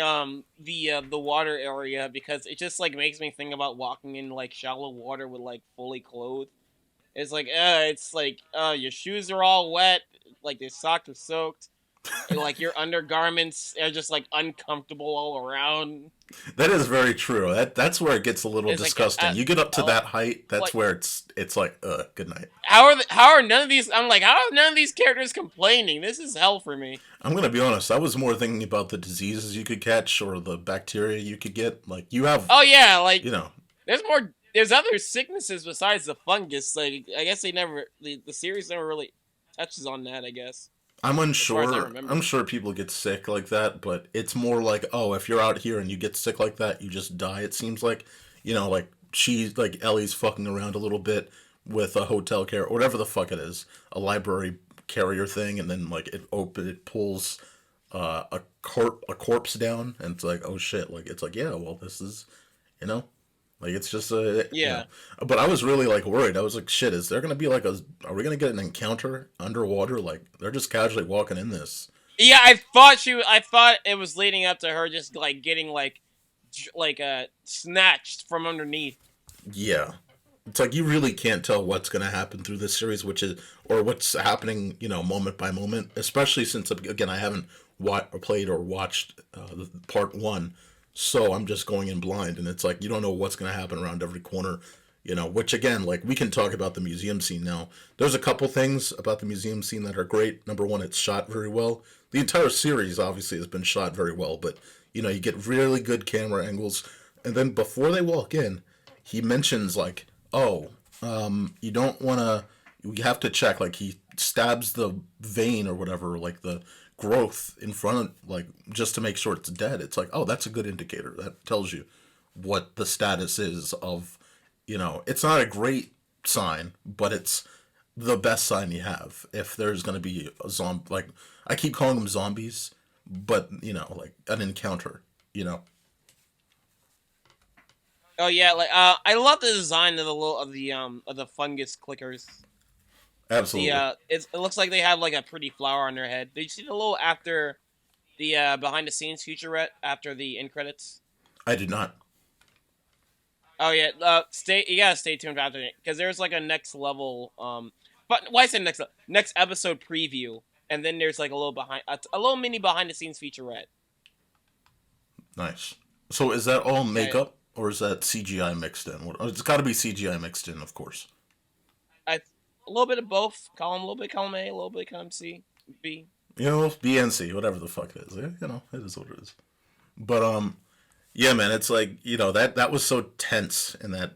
S11: water area because it just like makes me think about walking in like shallow water with like fully clothed. It's like your shoes are all wet, like your socks are soaked, and, like your undergarments are just like uncomfortable all around.
S4: That is very true. That's where it gets a little disgusting. You get up to that height, that's like, where it's like, good night.
S11: How are none of these? I'm like, how are none of these characters complaining? This is hell for me.
S4: I'm gonna be honest. I was more thinking about the diseases you could catch or the bacteria you could get. Like you have.
S11: Oh yeah, like
S4: you know.
S11: There's other sicknesses besides the fungus. Like I guess the series never really touches on that. I guess.
S4: I'm unsure. I'm sure people get sick like that, but it's more like, oh, if you're out here and you get sick like that, you just die. It seems like, you know, like Ellie's fucking around a little bit with a hotel care or whatever the fuck it is, a library carrier thing, and then like it pulls a corpse down, and it's like, oh shit, like it's like, yeah, well, this is, you know. Like, it's just a...
S11: Yeah.
S4: You know. But I was really, like, worried. I was like, shit, is there going to be, like, are we going to get an encounter underwater? Like, they're just casually walking in this.
S11: Yeah, I thought it was leading up to her just, like, getting, snatched from underneath.
S4: Yeah. It's like, you really can't tell what's going to happen through this series, or what's happening, you know, moment by moment. Especially since, again, I haven't played or watched part 1. So I'm just going in blind, and it's like, you don't know what's going to happen around every corner, you know, which again, like, we can talk about the museum scene now. There's a couple things about the museum scene that are great. Number one, it's shot very well. The entire series, obviously, has been shot very well, but, you know, you get really good camera angles. And then before they walk in, he mentions, like, oh, you don't want to, you have to check, like, he stabs the vein or whatever, like, the growth in front of, like, just to make sure it's dead. It's like, oh, that's a good indicator. That tells you what the status is of, you know, it's not a great sign, but it's the best sign you have if there's going to be a zombie. Like, I keep calling them zombies, but, you know, like an encounter, you know.
S11: Oh yeah, like I love the design of the fungus clickers.
S4: Absolutely.
S11: It looks like they have like a pretty flower on their head. Did you see the little after the behind the scenes featurette after the end credits?
S4: I did not.
S11: Oh yeah, you gotta stay tuned after it because there's like a next level. But why say next episode preview, and then there's like a little mini behind the scenes featurette.
S4: Nice. So is that all makeup or is that CGI mixed in? It's got to be CGI mixed in, of course.
S11: A little bit of both. A little bit column A, a little bit column B.
S4: You know, B and C, whatever the fuck it is. You know, it is what it is. But, yeah, man, it's like, you know, that was so tense in that,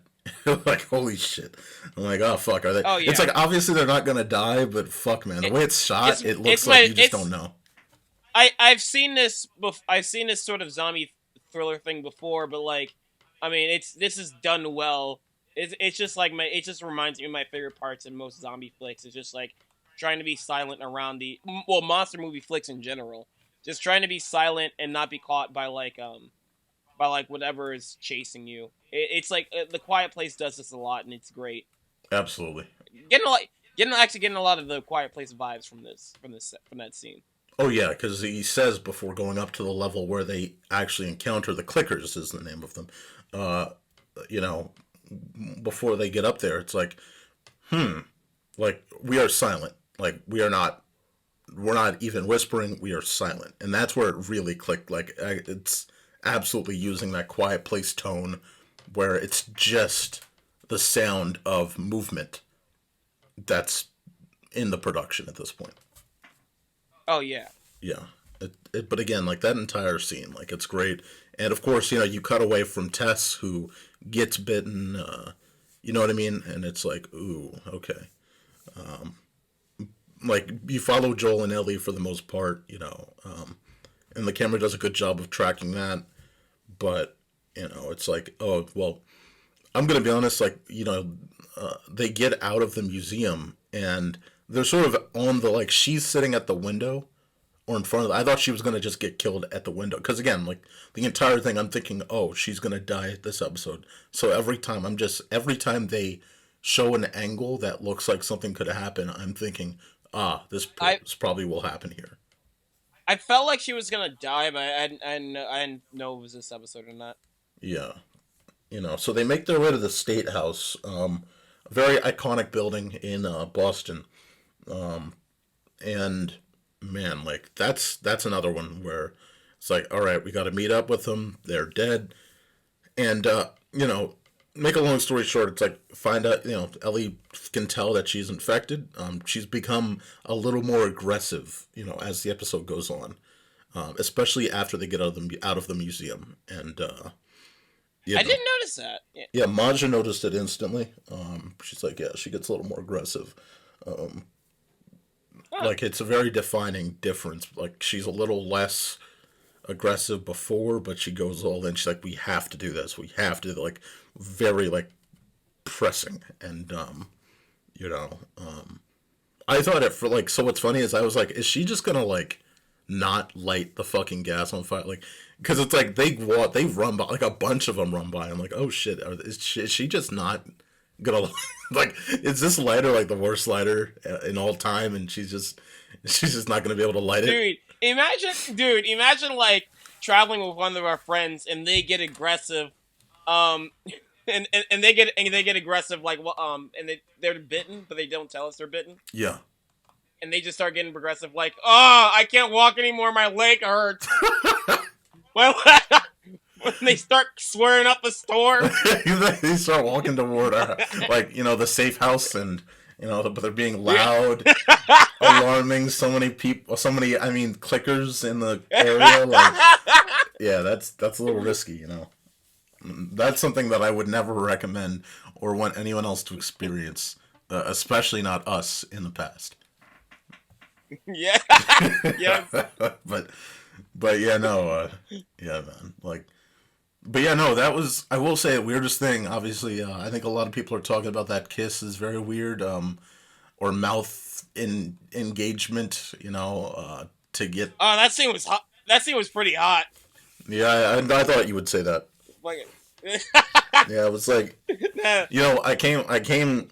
S4: like, holy shit. I'm like, oh, fuck, are they? Oh, yeah. It's like, obviously they're not going to die, but fuck, man. The way it's shot, it looks like you just don't know.
S11: I've seen this sort of zombie thriller thing before, but like, I mean, this is done well. It's just like it just reminds me of my favorite parts in most zombie flicks. It's just like trying to be silent around monster movie flicks in general. Just trying to be silent and not be caught by like whatever is chasing you. It's like The Quiet Place does this a lot, and it's great.
S4: Absolutely.
S11: Getting a lot of the Quiet Place vibes from that scene.
S4: Oh yeah, because he says before going up to the level where they actually encounter the clickers, is the name of them. You know, before they get up there, it's like, like we are silent. Like we're not even whispering. We are silent, and that's where it really clicked. Like it's absolutely using that Quiet Place tone, where it's just the sound of movement that's in the production at this point.
S11: Oh yeah.
S4: Yeah. But again, like that entire scene, like it's great. And of course, you cut away from Tess, who gets bitten, you know what I mean? And it's like, ooh, okay. Like you follow Joel and Ellie for the most part, and the camera does a good job of tracking that. But, it's like, oh, well, I'm going to be honest, like, they get out of the museum and they're sort of on the, like, she's sitting at the window or in front of I thought she was going to just get killed at the window. Because, again, like, the entire thing, I'm thinking, oh, she's going to die this episode. So every time they show an angle that looks like something could happen, I'm thinking, this probably will happen here.
S11: I felt like she was going to die, but I didn't know it was this episode or not.
S4: Yeah. So they make their way to the State House, a very iconic building in Boston. And man, like that's another one where it's like, all right, we got to meet up with them. They're dead. And, make a long story short, it's like find out, Ellie can tell that she's infected. She's become a little more aggressive, as the episode goes on, especially after they get out of the museum. And,
S11: I didn't notice that.
S4: Yeah, Maja noticed it instantly. She's like, yeah, she gets a little more aggressive. Like, it's a very defining difference. Like, she's a little less aggressive before, but she goes all in. She's like, we have to do this. We have to, like, very, like, pressing. And, I thought it for, like, so what's funny is I was like, is she just gonna, like, not light the fucking gas on fire? Like, because it's like they run by, like a bunch of them run by. I'm like, oh shit, is she just not gonna like? Is this lighter like the worst lighter in all time? And she's just not gonna be able to light it.
S11: Imagine like traveling with one of our friends and they get aggressive, and they get aggressive like and they're bitten but they don't tell us they're bitten.
S4: Yeah.
S11: And they just start getting aggressive, like, oh, I can't walk anymore, my leg hurts. When they start swearing up a storm.
S4: They start walking toward, the safe house, and, but they're being loud, alarming so many people, clickers in the area. Like, yeah, that's a little risky, That's something that I would never recommend or want anyone else to experience, especially not us in the past.
S11: Yeah. Yes.
S4: But yeah, no, yeah, man. Like, but yeah, no, that was, I will say, the weirdest thing. Obviously, I think a lot of people are talking about that kiss is very weird, or mouth engagement, to get.
S11: Oh, that scene was hot. That scene was pretty hot.
S4: Yeah, I thought you would say that.
S11: Like
S4: yeah, it was like, I came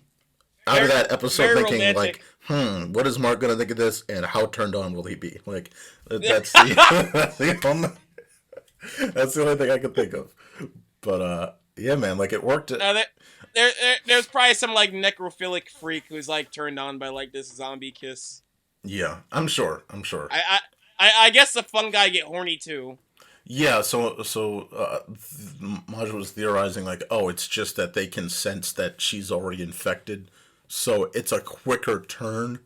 S4: out of that episode thinking
S11: romantic.
S4: Like, what is Mark gonna think of this, and how turned on will he be? Like, that's the only thing I could think of. But yeah, man, like it worked.
S11: There's probably some like necrophilic freak who's like turned on by like this zombie kiss.
S4: Yeah, I'm sure.
S11: I guess the fun guy get horny too.
S4: Yeah, so Maja was theorizing like, oh, it's just that they can sense that she's already infected. So it's a quicker turn.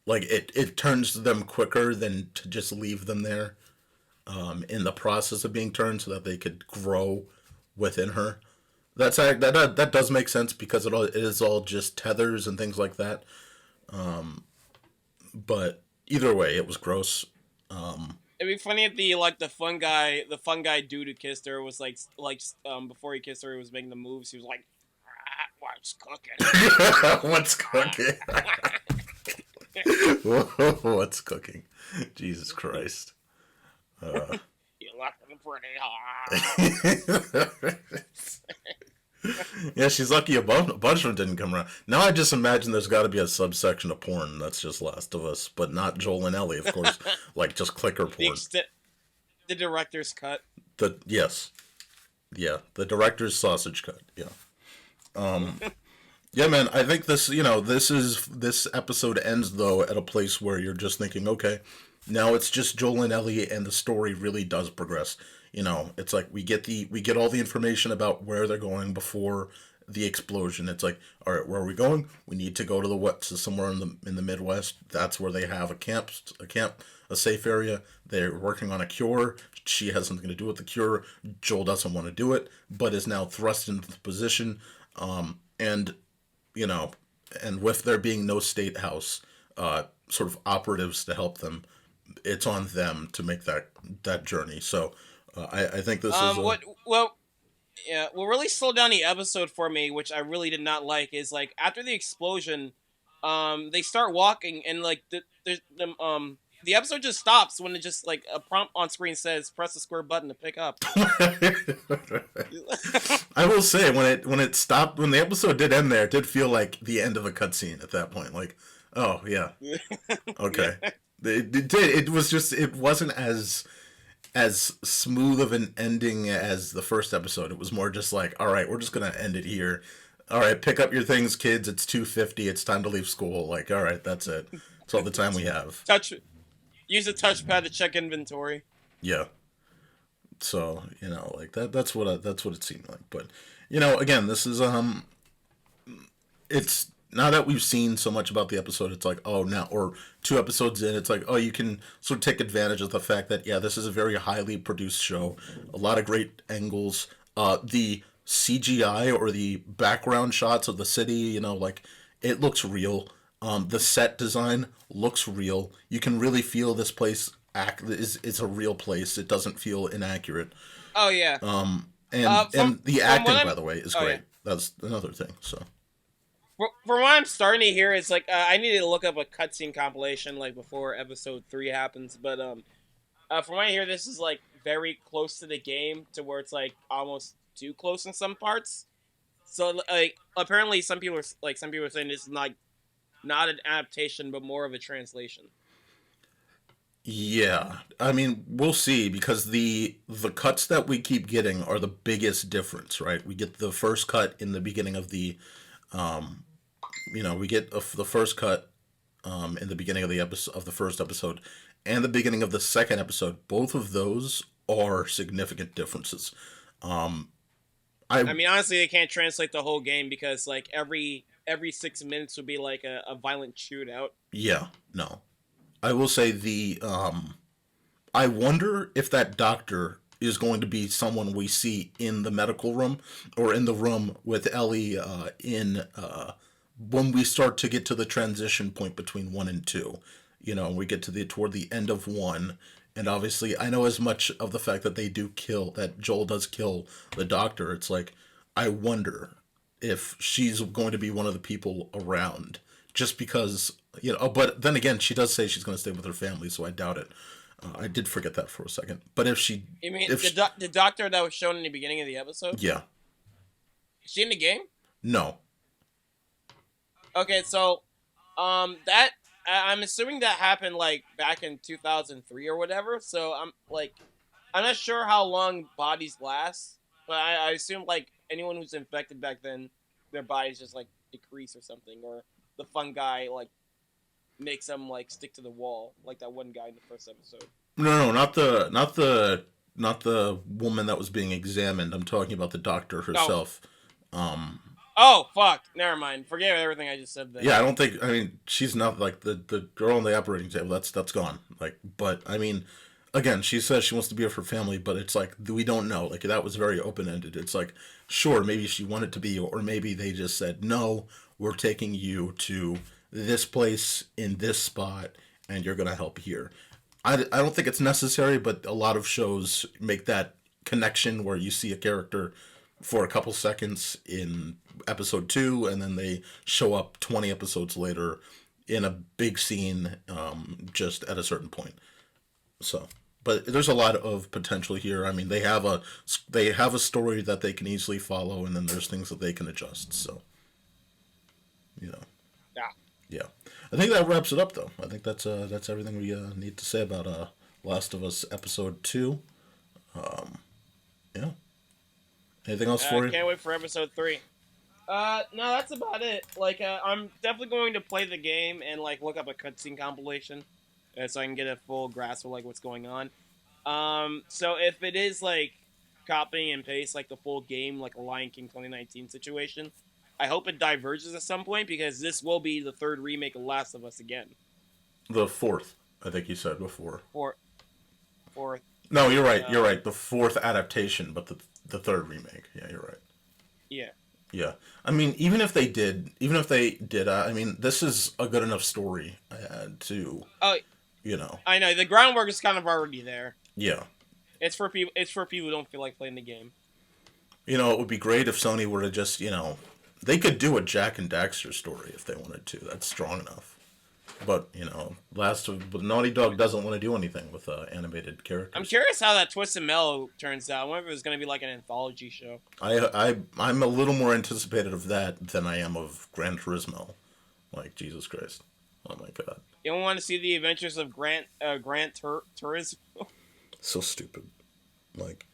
S4: Like, it turns them quicker than to just leave them there in the process of being turned so that they could grow within her. That does make sense because it is all just tethers and things like that. But either way, it was gross.
S11: It'd be funny if the fun guy dude who kissed her was before he kissed her, he was making the moves. He was like, "What's cooking?
S4: What's cooking? What's cooking? Jesus Christ!
S11: You looking pretty hot."
S4: Yeah, she's lucky a bunch of them didn't come around. Now I just imagine there's got to be a subsection of porn that's just Last of Us, but not Joel and Ellie, of course. Like just clicker porn.
S11: The director's cut.
S4: Yes, yeah, the director's sausage cut. Yeah, yeah, man. I think this episode ends though at a place where you're just thinking, okay, now it's just Joel and Ellie, and the story really does progress. It's like we get all the information about where they're going before the explosion. It's like, all right, where are we going? We need to go to somewhere in the Midwest. That's where they have a safe area. They're working on a cure. She has something to do with the cure. Joel doesn't want to do it, but is now thrust into the position. And with there being no state house, sort of operatives to help them, it's on them to make that journey. So. I think this is
S11: what really slowed down the episode for me, which I really did not like, is like after the explosion, they start walking and like the episode just stops when it just like a prompt on screen says press the square button to pick up.
S4: I will say when it stopped, when the episode did end there, it did feel like the end of a cutscene at that point. Like, oh yeah, okay, it did. It was just, it wasn't as smooth of an ending as the first episode. It was more just like, all right, we're just gonna end it here. All right, pick up your things, kids. It's 2:50. It's time to leave school. Like, all right, that's it. That's all the time we have.
S11: Use the touchpad to check inventory.
S4: Yeah. So like that's what it seemed like. But again, this is it's. Now that we've seen so much about the episode, it's like, oh, now, or 2 episodes in, it's like, oh, you can sort of take advantage of the fact that, yeah, this is a very highly produced show. A lot of great angles. The CGI or the background shots of the city, like, it looks real. The set design looks real. You can really feel this place is a real place. It doesn't feel inaccurate.
S11: Oh, yeah.
S4: And the acting, by the way, is great. Yeah. That's another thing, so...
S11: From what I'm starting to hear, it's like I need to look up a cutscene compilation like before episode 3 happens. But from what I hear, this is like very close to the game, to where it's like almost too close in some parts. So like apparently some people are saying this is not an adaptation, but more of a translation.
S4: Yeah, I mean, we'll see, because the cuts that we keep getting are the biggest difference, right? We get the first cut in the beginning of the. We get the first cut in the beginning of the first episode and the beginning of the second episode. Both of those are significant differences. I
S11: mean, honestly, they can't translate the whole game, because like every 6 minutes would be like a violent shootout.
S4: Yeah, no. I will say I wonder if that doctor is going to be someone we see in the medical room or in the room with Ellie when we start to get to the transition point between 1 and 2. We get to toward the end of 1, and obviously I know as much of the fact that that Joel does kill the doctor. It's like, I wonder if she's going to be one of the people around, just because, but then again, she does say she's going to stay with her family, so I doubt it. I did forget that for a second. But if she...
S11: You mean the doctor that was shown in the beginning of the episode?
S4: Yeah.
S11: Is she in the game?
S4: No.
S11: Okay, so that I'm assuming that happened like back in 2003 or whatever. So I'm not sure how long bodies last, but I assume like anyone who's infected back then, their bodies just like decrease or something, or the fungi like makes them like stick to the wall, like that one guy in the first episode.
S4: No, not the woman that was being examined. I'm talking about the doctor herself.
S11: Oh, fuck. Never mind. Forget everything I just said there.
S4: Yeah, I mean, she's not, like, the girl on the operating table, that's gone. Like, but, I mean, again, she says she wants to be with her family, but it's like, we don't know. Like, that was very open-ended. It's like, sure, maybe she wanted to be, or maybe they just said, no, we're taking you to this place in this spot, and you're going to help here. I don't think it's necessary, but a lot of shows make that connection where you see a character for a couple seconds in episode 2, and then they show up 20 episodes later in a big scene, just at a certain point. So, but there's a lot of potential here. I mean, they have a story that they can easily follow, and then there's things that they can adjust. So, you know. Yeah. I think that wraps it up, though. I think that's everything we need to say about Last of Us Episode 2. Yeah. Anything else for you?
S11: I can't wait for Episode 3. No, that's about it. Like, I'm definitely going to play the game and, like, look up a cutscene compilation so I can get a full grasp of, like, what's going on. So if it is, like, copying and paste, like, the full game, like a Lion King 2019 situation, I hope it diverges at some point, because this will be the third remake of Last of Us again.
S4: The fourth, I think you said before.
S11: Fourth.
S4: No, you're right. You're right. The fourth adaptation, but the third remake. Yeah, you're right.
S11: Yeah.
S4: Yeah. I mean, even if they did, I mean, this is a good enough story to, you know.
S11: I know the groundwork is kind of already there.
S4: Yeah.
S11: It's for people who don't feel like playing the game.
S4: You know, it would be great if Sony were to just, you know, they could do a Jack and Daxter story if they wanted to. That's strong enough. But, you know, but Naughty Dog doesn't want to do anything with animated characters.
S11: I'm curious how that Twisted Metal turns out. I wonder if it was going to be like an anthology show.
S4: I'm a little more anticipated of that than I am of Gran Turismo. Like, Jesus Christ. Oh my God.
S11: You don't want to see the adventures of Gran Turismo?
S4: So stupid. Like,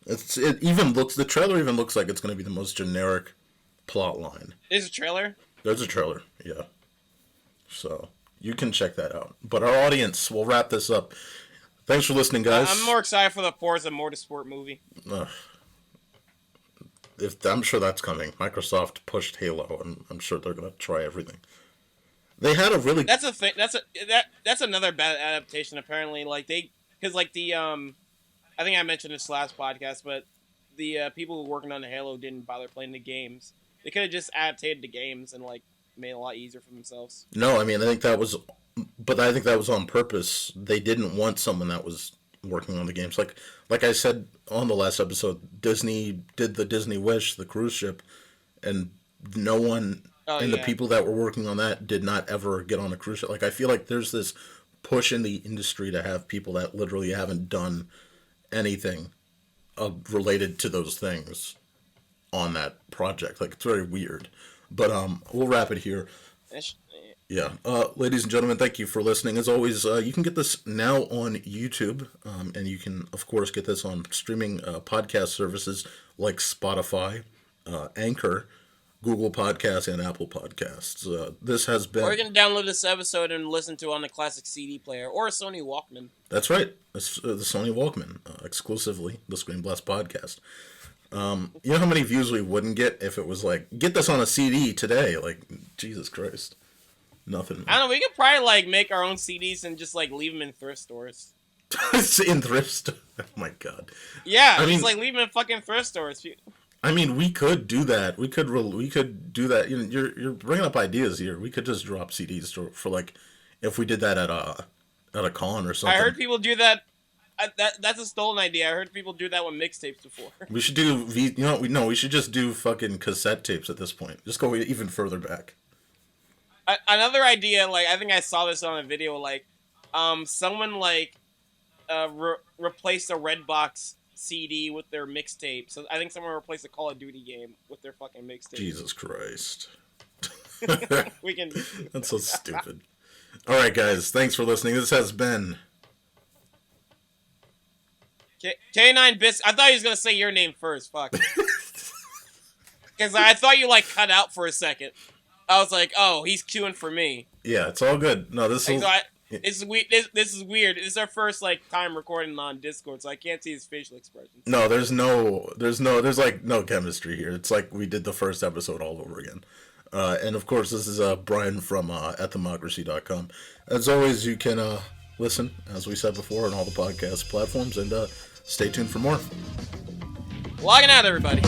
S4: the trailer even looks like it's going to be the most generic plot line.
S11: There's a trailer?
S4: There's a trailer, yeah. So, you can check that out. But our audience, we'll wrap this up. Thanks for listening, guys.
S11: I'm more excited for the Forza Motorsport movie.
S4: I'm sure that's coming. Microsoft pushed Halo, and I'm sure they're going to try everything. They had a really...
S11: That's a thing. That's another bad adaptation, apparently. Like, because, like, I think I mentioned this last podcast, but the people who were working on the Halo didn't bother playing the games. They could have just adapted the games and, like, made it a lot easier for themselves.
S4: No, I mean, I think that was on purpose. They didn't want someone that was working on the games. Like I said on the last episode, Disney did the Disney Wish, the cruise ship, and no one the people that were working on that did not ever get on a cruise ship. Like, I feel like there's this push in the industry to have people that literally haven't done anything related to those things on that project. Like, it's very weird. But we'll wrap it here. Yeah. Ladies and gentlemen, thank you for listening. As always, you can get this now on YouTube, and you can, of course, get this on streaming podcast services like Spotify, Anchor, Google Podcasts, and Apple Podcasts. This has been...
S11: Or you can download this episode and listen to it on a classic CD player or a Sony Walkman.
S4: That's right. It's the Sony Walkman, exclusively the ScreenBlast podcast. You know how many views we wouldn't get if it was like, get this on a CD today? Like, Jesus Christ. Nothing.
S11: I don't know, we could probably, like, make our own CDs and just, like, leave them in thrift stores.
S4: In thrift stores? Oh my God.
S11: Yeah, I mean, just, like, leave them in fucking thrift stores.
S4: I mean, we could do that. We could do that. You know, you're bringing up ideas here. We could just drop CDs for like, if we did that at a con or something.
S11: I heard people do that. That's a stolen idea. I heard people do that with mixtapes before.
S4: We should do we should just do fucking cassette tapes at this point. Just go even further back.
S11: Another idea, like, I think I saw this on a video, like, someone, like, replaced a Redbox CD with their mixtape. So I think someone replaced a Call of Duty game with their fucking mixtape.
S4: Jesus Christ.
S11: We can.
S4: That's so stupid. All right, guys. Thanks for listening. This has been
S11: K9 Bis. I thought he was gonna say your name first. Fuck. Because I thought you, like, cut out for a second. I was like, oh, he's queuing for me.
S4: Yeah, it's all good. No, this is.
S11: This is weird. This is our first, like, time recording on Discord, so I can't see his facial expressions.
S4: No, there's like no chemistry here. It's like we did the first episode all over again. And of course, this is Brian from atdemocracy.com. As always, you can listen, as we said before, on all the podcast platforms, and stay tuned for more.
S11: Logging out, everybody.